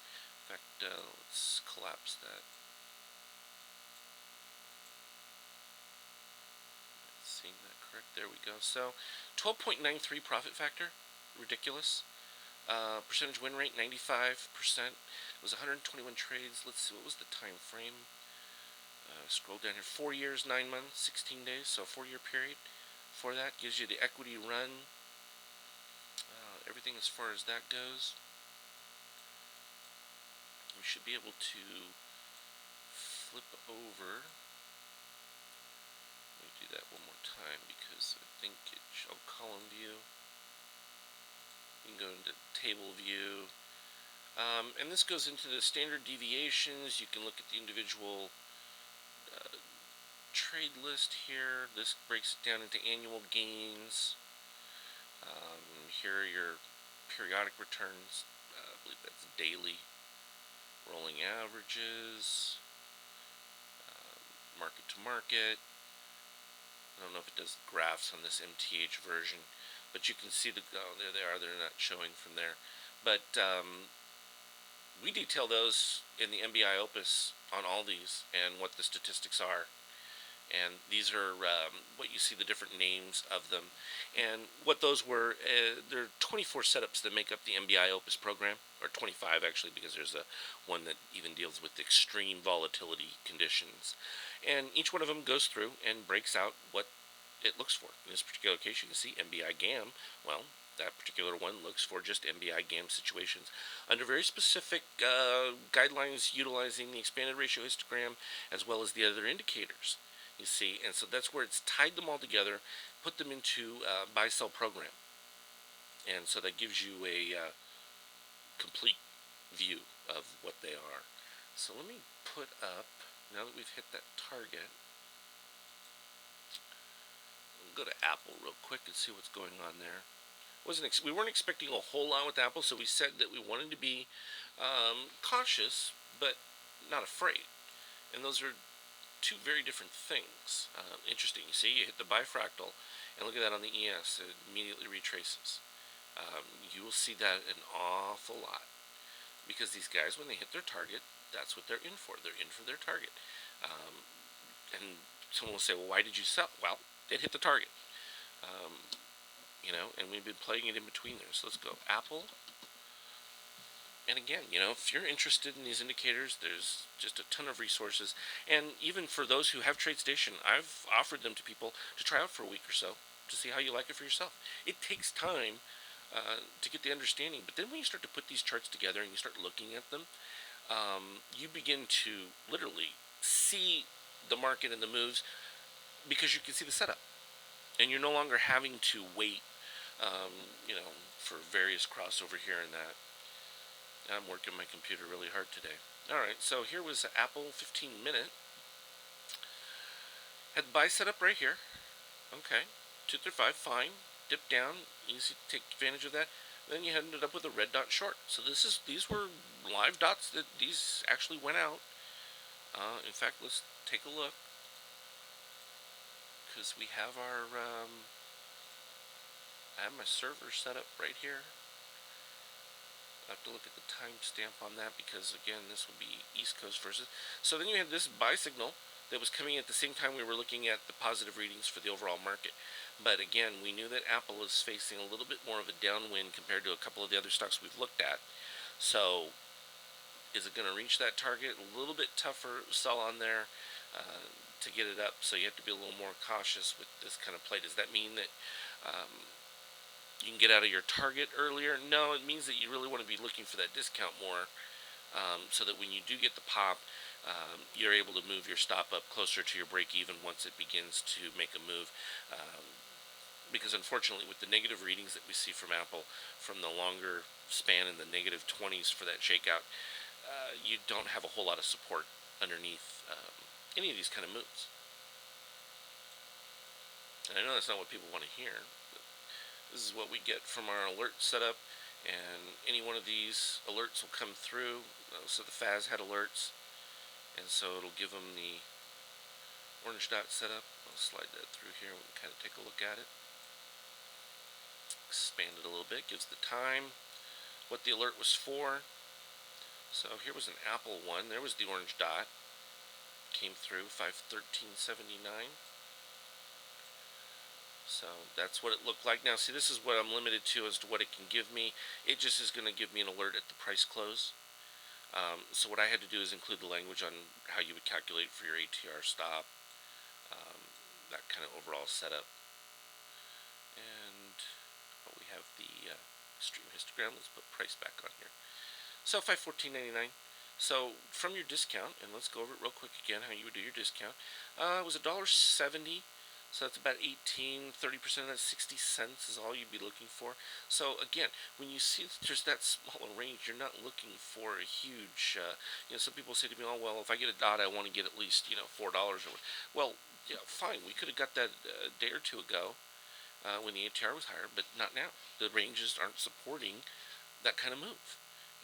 In fact, let's collapse that. Seeing that correct? There we go. So 12.93 profit factor, ridiculous. Percentage win rate 95%. It was 121 trades. Let's see, what was the time frame? Scroll down here. 4 years, 9 months, 16 days. So a 4-year period. For that gives you the equity run. Everything as far as that goes. We should be able to flip over. Let me do that one more time because I think it showed column view. You can go into table view. And this goes into the standard deviations. You can look at the individual trade list here. This breaks it down into annual gains. Here are your periodic returns. I believe that's daily. Rolling averages. Market to market. I don't know if it does graphs on this MTH version, but you can see there they are. They're not showing from there. But we detail those in the MBI Opus on all these and what the statistics are. And these are what you see, the different names of them. And what those were, there are 24 setups that make up the MBI Opus program, or 25 actually, because there's one that even deals with extreme volatility conditions. And each one of them goes through and breaks out what it looks for. In this particular case, you can see MBI GAM. Well, that particular one looks for just MBI GAM situations under very specific guidelines utilizing the expanded ratio histogram as well as the other indicators. You see, and so that's where it's tied them all together, put them into a buy-sell program. And so that gives you a complete view of what they are. So let me put up, now that we've hit that target, we'll go to Apple real quick and see what's going on there. We weren't expecting a whole lot with Apple, so we said that we wanted to be cautious, but not afraid. And those are two very different things. Interesting. You see, you hit the bifractal, and look at that on the ES. It immediately retraces. You will see that an awful lot, because these guys, when they hit their target, that's what they're in for. They're in for their target. And someone will say, well, why did you sell? Well, it hit the target. And we've been playing it in between there. So let's go Apple. And again, if you're interested in these indicators, there's just a ton of resources. And even for those who have TradeStation, I've offered them to people to try out for a week or so to see how you like it for yourself. It takes time to get the understanding, but then when you start to put these charts together and you start looking at them, you begin to literally see the market and the moves because you can see the setup, and you're no longer having to wait, um, you know, for various crossover here and that. I'm working my computer really hard today. All right, so here was Apple 15 minute. Had the buy set up right here. Okay, 235, fine. Dip down, easy to take advantage of that. Then you ended up with a red dot short. So these were live dots that these actually went out. In fact, let's take a look because we have our I have my server set up right here. I have to look at the timestamp on that because again, this will be East Coast versus. So then you had this buy signal that was coming at the same time we were looking at the positive readings for the overall market. But again, we knew that Apple is facing a little bit more of a downwind compared to a couple of the other stocks we've looked at. So is it going to reach that target? A little bit tougher sell on there to get it up. So you have to be a little more cautious with this kind of play. Does that mean that you can get out of your target earlier? No, it means that you really want to be looking for that discount more, so that when you do get the pop, you're able to move your stop up closer to your break even once it begins to make a move. Because unfortunately, with the negative readings that we see from Apple from the longer span in the negative 20s for that shakeout, you don't have a whole lot of support underneath any of these kind of moves. And I know that's not what people want to hear. This is what we get from our alert setup, and any one of these alerts will come through. So the FAS had alerts, and so it'll give them the orange dot setup. I'll slide that through here and we can kind of take a look at it. Expand it a little bit, gives the time, what the alert was for. So here was an Apple one. There was the orange dot. Came through 513.79. So that's what it looked like. Now, see, this is what I'm limited to as to what it can give me. It just is going to give me an alert at the price close. So what I had to do is include the language on how you would calculate for your ATR stop, that kind of overall setup. And we have the stream histogram. Let's put price back on here. So 514.99. So from your discount, and let's go over it real quick again, how you would do your discount. It was $1.70. So that's about 30% of that, 60 cents is all you'd be looking for. So again, when you see just that small range, you're not looking for a huge, some people say to me, oh, well, if I get a dot, I want to get at least, $4 or what. Well, yeah, fine. We could have got that a day or two ago when the ATR was higher, but not now. The ranges aren't supporting that kind of move.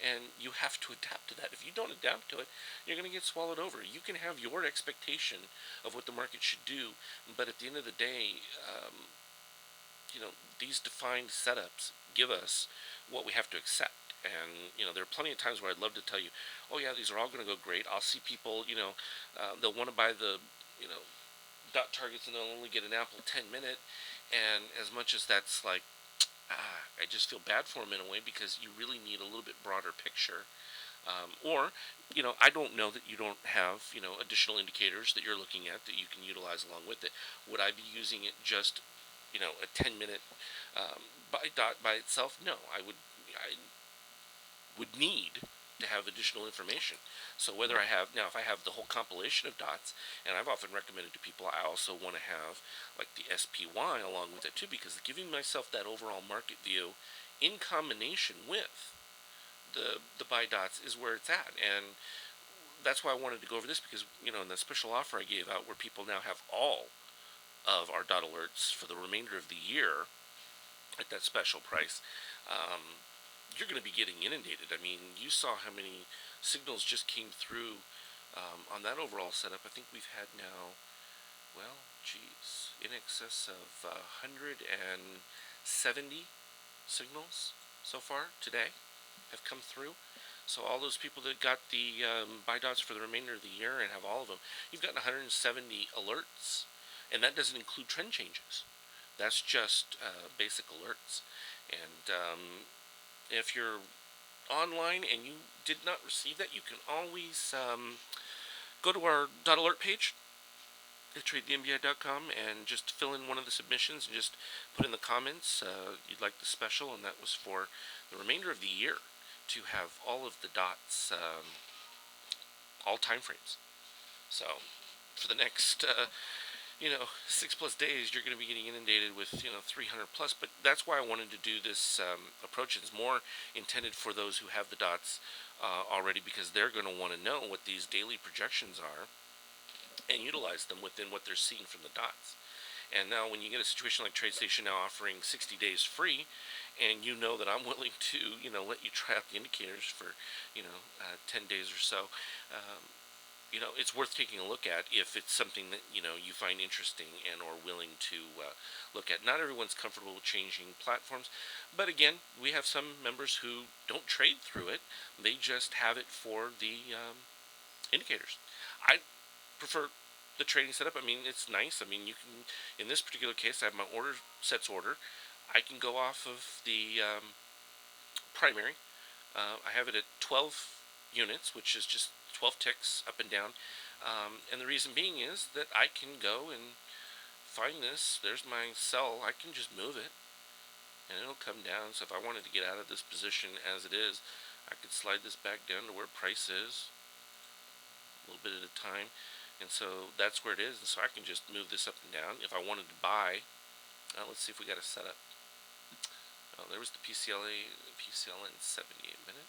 And you have to adapt to that. If you don't adapt to it, you're going to get swallowed over. You can have your expectation of what the market should do, but at the end of the day, these defined setups give us what we have to accept. And there are plenty of times where I'd love to tell you, oh yeah, these are all going to go great. I'll see people, they'll want to buy the, dot targets, and they'll only get an Apple 10-minute. And as much as that's like, I just feel bad for them in a way because you really need a little bit broader picture. Or, I don't know that you don't have, additional indicators that you're looking at that you can utilize along with it. Would I be using it just, a 10-minute by dot by itself? No, I would need to have additional information. So whether if I have the whole compilation of dots, and I've often recommended to people, I also want to have like the SPY along with it too, because giving myself that overall market view in combination with the buy dots is where it's at. And that's why I wanted to go over this, because in the special offer I gave out where people now have all of our dot alerts for the remainder of the year at that special price, you're going to be getting inundated. I mean, you saw how many signals just came through on that overall setup. I think we've had now, in excess of 170 signals so far today have come through. So all those people that got the buy dots for the remainder of the year and have all of them, you've gotten 170 alerts, and that doesn't include trend changes. That's just basic alerts. And if you're online and you did not receive that, you can always go to our .alert page at TradeTheMBI.com and just fill in one of the submissions and just put in the comments you'd like the special, and that was for the remainder of the year to have all of the dots, all time frames. So for the next 6+ days, you're going to be getting inundated with 300 plus. But that's why I wanted to do this approach. It's more intended for those who have the dots already, because they're going to want to know what these daily projections are and utilize them within what they're seeing from the dots. And now when you get a situation like TradeStation now offering 60 days free, and you know that I'm willing to, let you try out the indicators for, 10 days or so, it's worth taking a look at if it's something that, you find interesting and or willing to look at. Not everyone's comfortable with changing platforms, but again, we have some members who don't trade through it. They just have it for the indicators. I prefer the trading setup. I mean, it's nice. I mean, you can, in this particular case, I have my order. I can go off of the primary. I have it at 12 units, which is just 12 ticks up and down. And the reason being is that I can go and find this. There's my sell. I can just move it, and it'll come down. So if I wanted to get out of this position as it is, I could slide this back down to where price is, a little bit at a time. And so that's where it is. And so I can just move this up and down. If I wanted to buy, let's see if we got a setup. Oh, there was the PCLN 78 minute.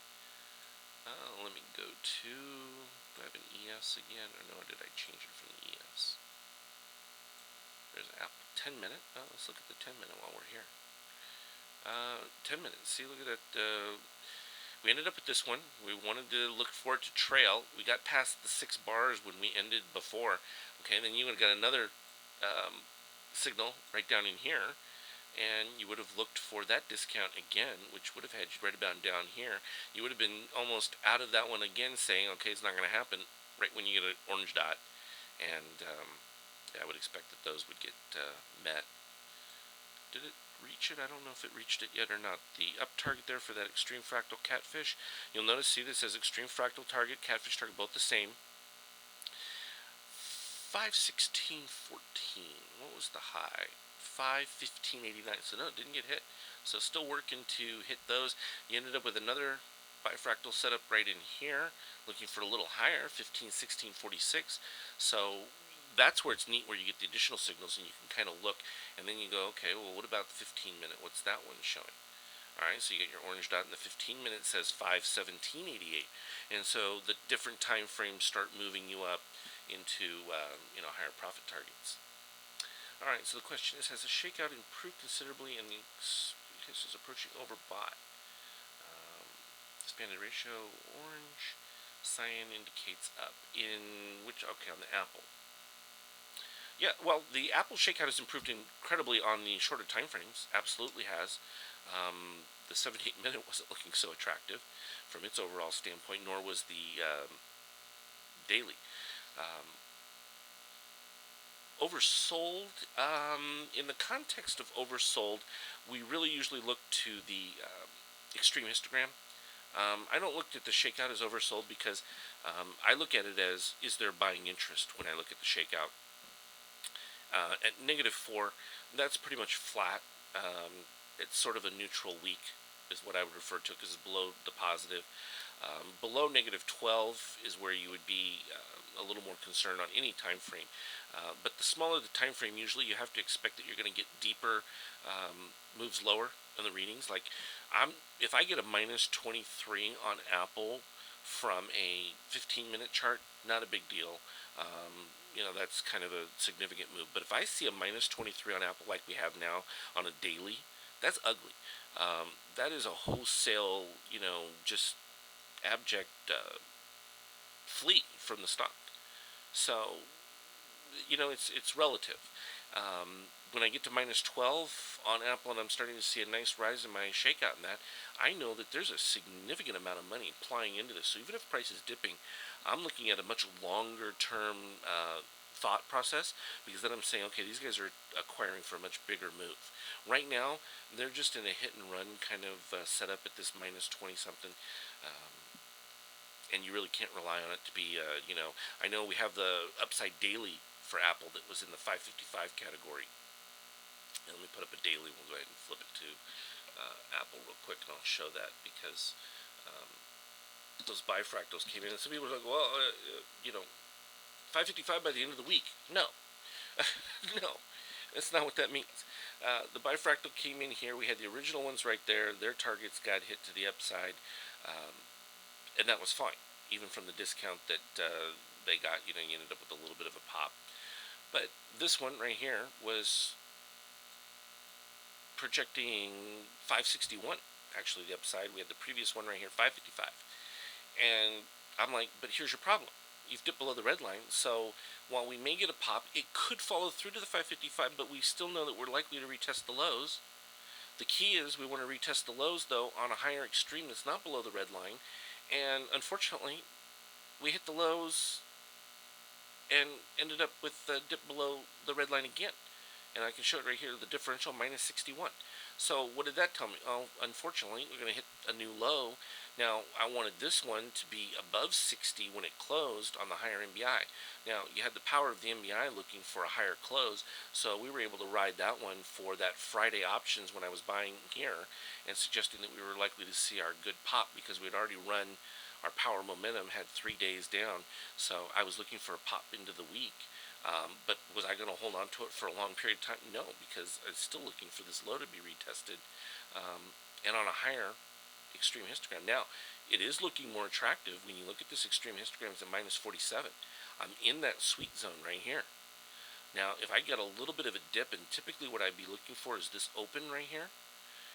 Let me go to, do I have an ES again, or no, did I change it from the ES? There's an Apple 10 minute. Oh, let's look at the 10 minute while we're here. 10 minutes, see, look at that. We ended up with this one. We wanted to look for it to trail. We got past the 6 bars when we ended before. Okay, then you would have got another signal right down in here, and you would have looked for that discount again, which would have had you right about down here. You would have been almost out of that one again, saying, okay, it's not going to happen, right when you get an orange dot. And I would expect that those would get met. Did it reach it? I don't know if it reached it yet or not. The up target there for that extreme fractal catfish, you'll notice, see, this says extreme fractal target, catfish target, both the same. 516.14. What was the high? 515.89. So no, it didn't get hit. So still working to hit those. You ended up with another bifractal setup right in here, looking for a little higher, 1516.46. So that's where it's neat, where you get the additional signals and you can kind of look, and then you go, okay, well, what about the 15 minute? What's that one showing? All right, so you get your orange dot, and the 15 minute says 517.88, and so the different time frames start moving you up into higher profit targets. All right, so the question is, has the shakeout improved considerably in the case is approaching overbought? Expanded ratio orange, cyan indicates up. In which, okay, on the Apple. Yeah, well, the Apple shakeout has improved incredibly on the shorter time frames. Absolutely has. The 7-8 minute wasn't looking so attractive from its overall standpoint, nor was the daily. Oversold, in the context of oversold, we really usually look to the extreme histogram. I don't look at the shakeout as oversold, because I look at it as, is there buying interest when I look at the shakeout. At -4, that's pretty much flat. It's sort of a neutral week is what I would refer to, because it's below the positive. Below -12 is where you would be a little more concerned on any time frame. But the smaller the time frame, usually you have to expect that you're going to get deeper moves lower in the readings. Like, if I get a -23 on Apple from a 15-minute chart, not a big deal. That's kind of a significant move. But if I see a -23 on Apple like we have now on a daily, that's ugly. That is a wholesale, just abject flee from the stock. So, it's relative. When I get to -12 on Apple and I'm starting to see a nice rise in my shakeout in that, I know that there's a significant amount of money applying into this. So even if price is dipping, I'm looking at a much longer term thought process, because then I'm saying, okay, these guys are acquiring for a much bigger move. Right now, they're just in a hit and run kind of setup at this minus 20 something. Um, and you really can't rely on it to be, I know we have the upside daily for Apple that was in the 555 category. And let me put up a daily. We'll go ahead and flip it to Apple real quick, and I'll show that because um, those bifractals came in, and some people were like, well, 555 by the end of the week. No, no, that's not what that means. The bifractal came in here. We had the original ones right there. Their targets got hit to the upside, and that was fine, even from the discount that they got. You ended up with a little bit of a pop. But this one right here was projecting 561. Actually, the upside. We had the previous one right here, 555. And I'm like, but here's your problem. You've dipped below the red line, so while we may get a pop, it could follow through to the 555, but we still know that we're likely to retest the lows. The key is we want to retest the lows, though, on a higher extreme that's not below the red line. And unfortunately, we hit the lows and ended up with a dip below the red line again. And I can show it right here, the differential minus 61. So what did that tell me? Oh, unfortunately, we're going to hit a new low. Now, I wanted this one to be above 60 when it closed on the higher MBI. Now, you had the power of the MBI looking for a higher close, so we were able to ride that one for that Friday options when I was buying here and suggesting that we were likely to see our good pop because we had already run our power momentum, had 3 days down. So I was looking for a pop into the week. But was I going to hold on to it for a long period of time? No, because I'm still looking for this low to be retested and on a higher extreme histogram. Now, it is looking more attractive when you look at this extreme histogram. It's at minus 47. I'm in that sweet zone right here. Now, if I get a little bit of a dip, and typically what I'd be looking for is this open right here,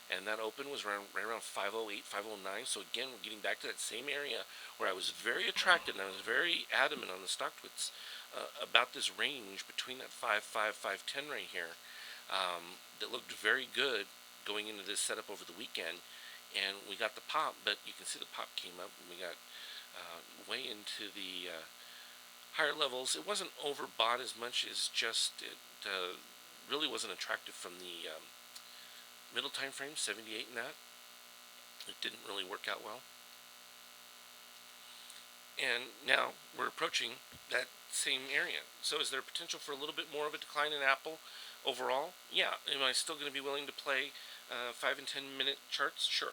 and that open was right around 508, 509. So again, we're getting back to that same area where I was very attracted and I was very adamant on the StockTwits about this range between that 5.5, 5.10 right here that looked very good going into this setup over the weekend. And we got the pop, but you can see the pop came up and we got way into the higher levels. It wasn't overbought as much as just it really wasn't attractive from the middle time frame, 78 in that. It didn't really work out well. And now we're approaching that same area. So is there potential for a little bit more of a decline in Apple overall? Yeah. Am I still going to be willing to play 5 and 10 minute charts? Sure.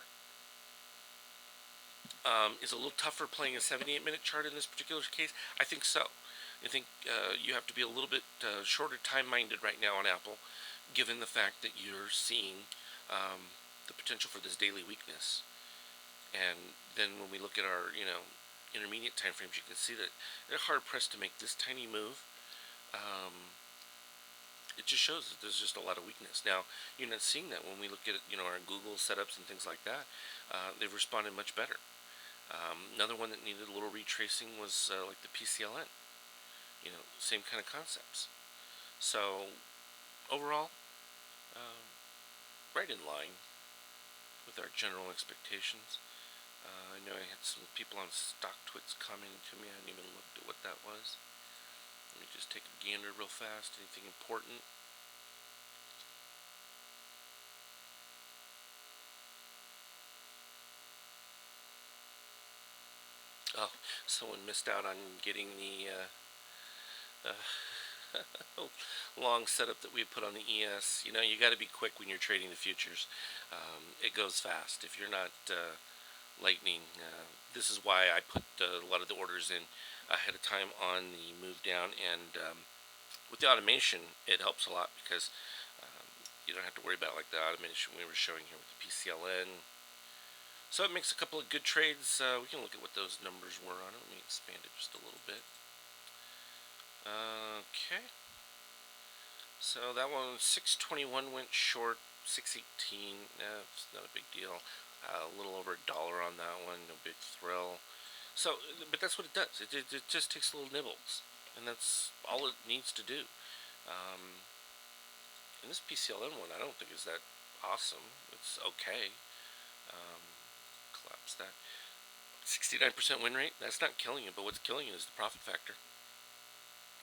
Is it a little tougher playing a 78-minute chart in this particular case? I think so. I think you have to be a little bit shorter time-minded right now on Apple, given the fact that you're seeing the potential for this daily weakness. And then when we look at our, intermediate time frames, you can see that they're hard pressed to make this tiny move. It just shows that there's just a lot of weakness. Now, you're not seeing that when we look at, our Google setups and things like that. They've responded much better. Another one that needed a little retracing was like the PCLN. Same kind of concepts. So, overall, right in line with our general expectations. I know I had some people on StockTwits commenting to me. I hadn't even looked at what that was. Let me just take a gander real fast. Anything important? Oh, someone missed out on getting the long setup that we put on the ES. You got to be quick when you're trading the futures. It goes fast. If you're not lightning, this is why I put a lot of the orders in ahead of time on the move down. And with the automation, it helps a lot because you don't have to worry about like the automation we were showing here with the PCLN. So it makes a couple of good trades. We can look at what those numbers were on it. Let me expand it just a little bit. Okay. So that one, 621 went short, 618. It's not a big deal. A little over $1 on that one, no big thrill. So, but that's what it does. It just takes little nibbles, and that's all it needs to do. And this PCLN one, I don't think is that awesome. It's okay. Collapse that. 69% win rate. That's not killing it, but what's killing it is the profit factor.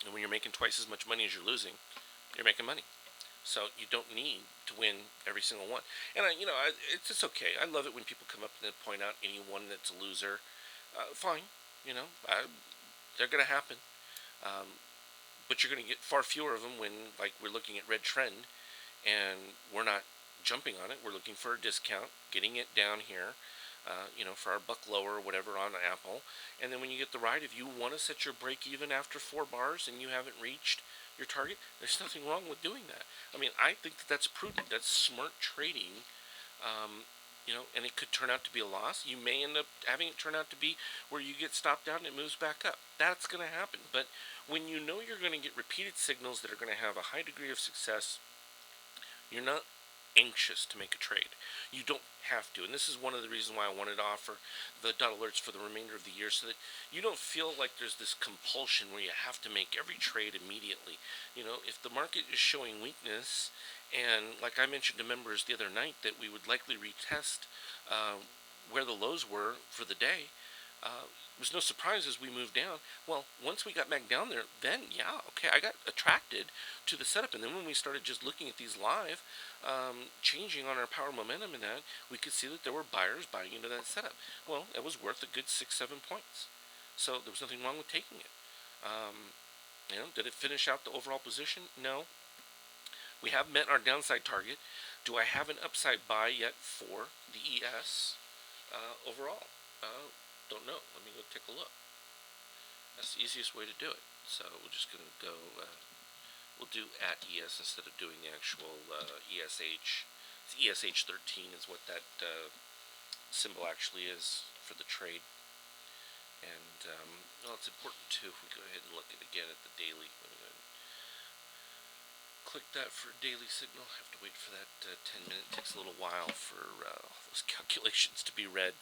And when you're making twice as much money as you're losing, you're making money. So you don't need to win every single one. And it's just okay. I love it when people come up and point out anyone that's a loser. Fine, you know, they're gonna happen. Um, but you're gonna get far fewer of them when, like, we're looking at red trend and we're not jumping on it. We're looking for a discount, getting it down here, for our buck lower or whatever on Apple. And then when you get the ride, if you want to set your break even after 4 bars and you haven't reached your target, there's nothing wrong with doing that. I mean, I think that's prudent. That's smart trading. And it could turn out to be a loss. You may end up having it turn out to be where you get stopped out and it moves back up. That's going to happen. But when you know you're going to get repeated signals that are going to have a high degree of success, you're not anxious to make a trade. You don't have to. And this is one of the reasons why I wanted to offer the dot alerts for the remainder of the year, so that you don't feel like there's this compulsion where you have to make every trade immediately. If the market is showing weakness, and like I mentioned to members the other night, that we would likely retest where the lows were for the day, it was no surprise as we moved down. Well, once we got back down there, then yeah, okay, I got attracted to the setup. And then when we started just looking at these live, changing on our power momentum and that, we could see that there were buyers buying into that setup. Well, it was worth a good 6-7 points. So there was nothing wrong with taking it. Did it finish out the overall position? No. We have met our downside target. Do I have an upside buy yet for the ES overall? Don't know. Let me go take a look. That's the easiest way to do it. So we're just going to go, we'll do at ES instead of doing the actual ESH. It's ESH 13 is what that symbol actually is for the trade. And, it's important too if we go ahead and look at again at the daily. Let me go ahead and click that for a daily signal. I have to wait for that 10 minutes. It takes a little while for those calculations to be read.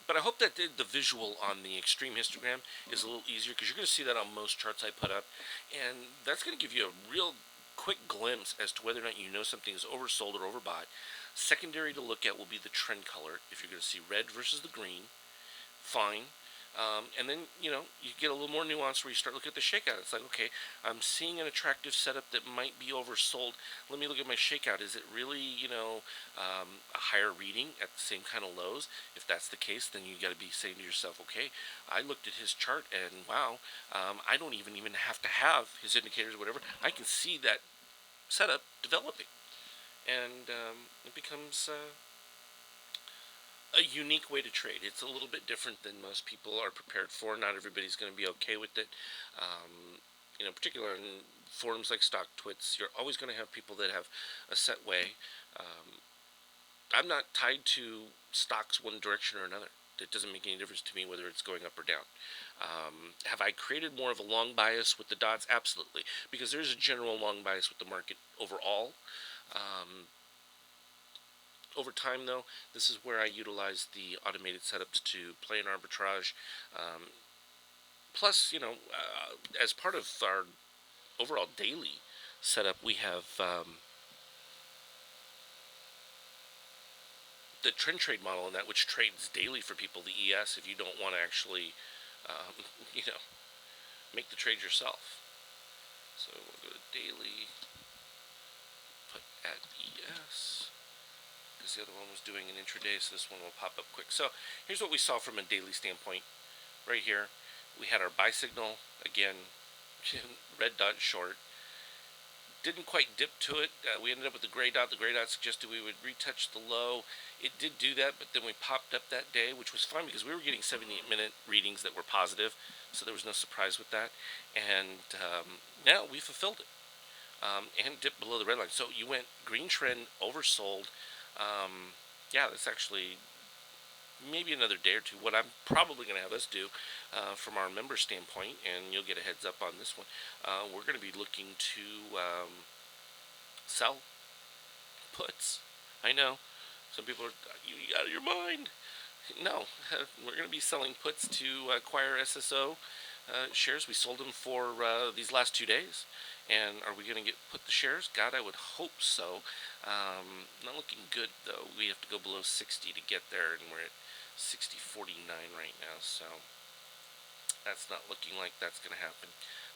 But I hope that the visual on the extreme histogram is a little easier, because you're going to see that on most charts I put up, and that's going to give you a real quick glimpse as to whether or not you know something is oversold or overbought. Secondary to look at will be the trend color. If you're going to see red versus the green, fine. And then, you get a little more nuance where you start looking at the shakeout. It's like, okay, I'm seeing an attractive setup that might be oversold. Let me look at my shakeout. Is it really, a higher reading at the same kind of lows? If that's the case, then you got to be saying to yourself, okay, I looked at his chart and wow, I don't even have to have his indicators or whatever. I can see that setup developing. And it becomes a unique way to trade. It's a little bit different than most people are prepared for. Not everybody's going to be okay with it. Particularly in forums like Stock Twits, you're always going to have people that have a set way. I'm not tied to stocks one direction or another. It doesn't make any difference to me whether it's going up or down. Have I created more of a long bias with the dots? Absolutely. Because there's a general long bias with the market overall. Over time, though, this is where I utilize the automated setups to play an arbitrage. Plus, as part of our overall daily setup, we have the trend trade model in that, which trades daily for people, the ES, if you don't want to actually, um, you know, make the trade yourself. So we'll go to daily, put at ES, because the other one was doing an intraday, so this one will pop up quick. So here's what we saw from a daily standpoint. Right here, we had our buy signal, again, red dot short. Didn't quite dip to it. We ended up with the gray dot. The gray dot suggested we would retouch the low. It did do that, but then we popped up that day, which was fine because we were getting 78-minute readings that were positive, so there was no surprise with that. And now we fulfilled it and dipped below the red line. So you went green trend, oversold. Yeah, that's actually maybe another day or two. What I'm probably going to have us do from our member standpoint, and you'll get a heads up on this one, we're going to be looking to sell puts. I know some people are, you out of your mind. No, we're going to be selling puts to acquire SSO shares. We sold them for these last 2 days. And are we going to put the shares? God, I would hope so. Not looking good, though. We have to go below 60 to get there, and we're at 60.49 right now. So that's not looking like that's going to happen.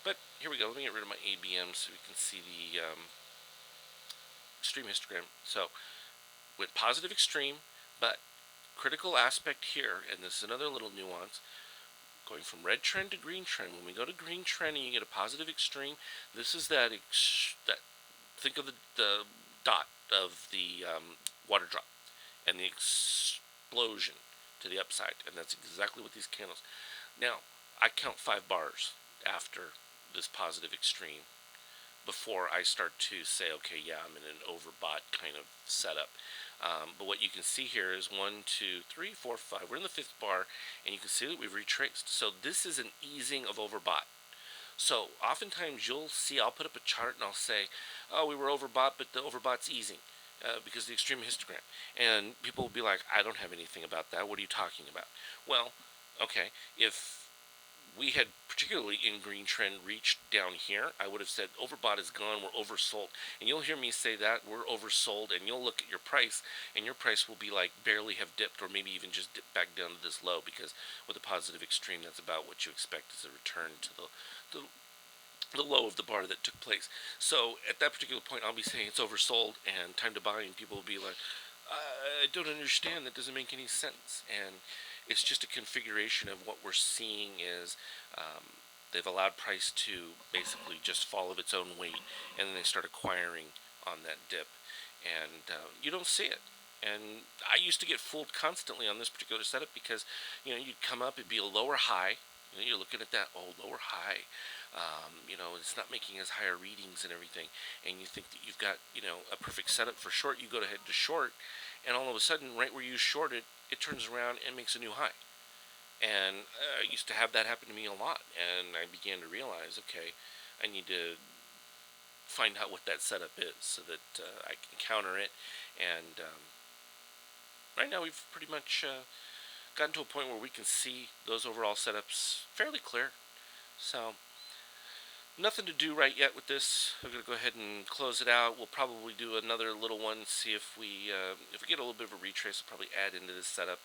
But here we go. Let me get rid of my ABM so we can see the extreme histogram. So with positive extreme, but critical aspect here, and this is another little nuance, going from red trend to green trend. When we go to green trend and you get a positive extreme, this is that think of the dot of the water drop and the explosion to the upside, and that's exactly what these candles. Now, I count 5 bars after this positive extreme before I start to say, okay, yeah, I'm in an overbought kind of setup. But what you can see here is 1, 2, 3, 4, 5. We're in the 5th bar, and you can see that we've retraced. So this is an easing of overbought. So oftentimes you'll see, I'll put up a chart and I'll say, oh, we were overbought, but the overbought's easing because of the extreme histogram. And people will be like, I don't have anything about that. What are you talking about? Well, okay, if we had, particularly in green trend, reached down here, I would have said overbought is gone, we're oversold. And you'll hear me say that, we're oversold, and you'll look at your price, and your price will be like barely have dipped, or maybe even just dipped back down to this low, because with a positive extreme, that's about what you expect as a return to the low of the bar that took place. So at that particular point, I'll be saying it's oversold and time to buy, and people will be like, I don't understand, that doesn't make any sense. And it's just a configuration of what we're seeing is they've allowed price to basically just fall of its own weight, and then they start acquiring on that dip, and you don't see it. And I used to get fooled constantly on this particular setup because, you'd come up, it'd be a lower high. You're looking at that, lower high. It's not making as higher readings and everything, and you think that you've got, a perfect setup for short. You go ahead to short, and all of a sudden, right where you shorted, it turns around and makes a new high. And I used to have that happen to me a lot, and I began to realize, okay, I need to find out what that setup is so that I can counter it. And right now, we've pretty much gotten to a point where we can see those overall setups fairly clear. So nothing to do right yet with this. I'm going to go ahead and close it out. We'll probably do another little one, see if we get a little bit of a retrace, we'll probably add into this setup.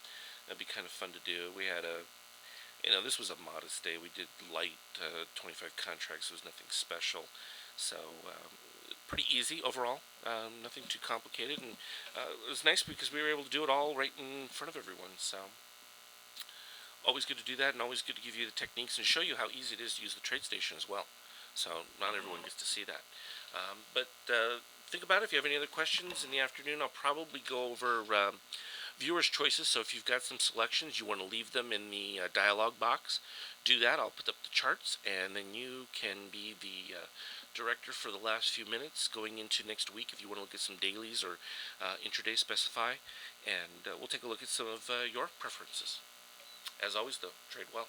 That'd be kind of fun to do. We had this was a modest day. We did light 25 contracts. It was nothing special. So pretty easy overall. Nothing too complicated. And it was nice because we were able to do it all right in front of everyone. So always good to do that, and always good to give you the techniques and show you how easy it is to use the trade station as well. So not everyone gets to see that. But think about it. If you have any other questions in the afternoon, I'll probably go over viewers' choices. So if you've got some selections, you want to leave them in the dialog box, do that. I'll put up the charts, and then you can be the director for the last few minutes going into next week if you want to look at some dailies or intraday specify. And we'll take a look at some of your preferences. As always, though, trade well.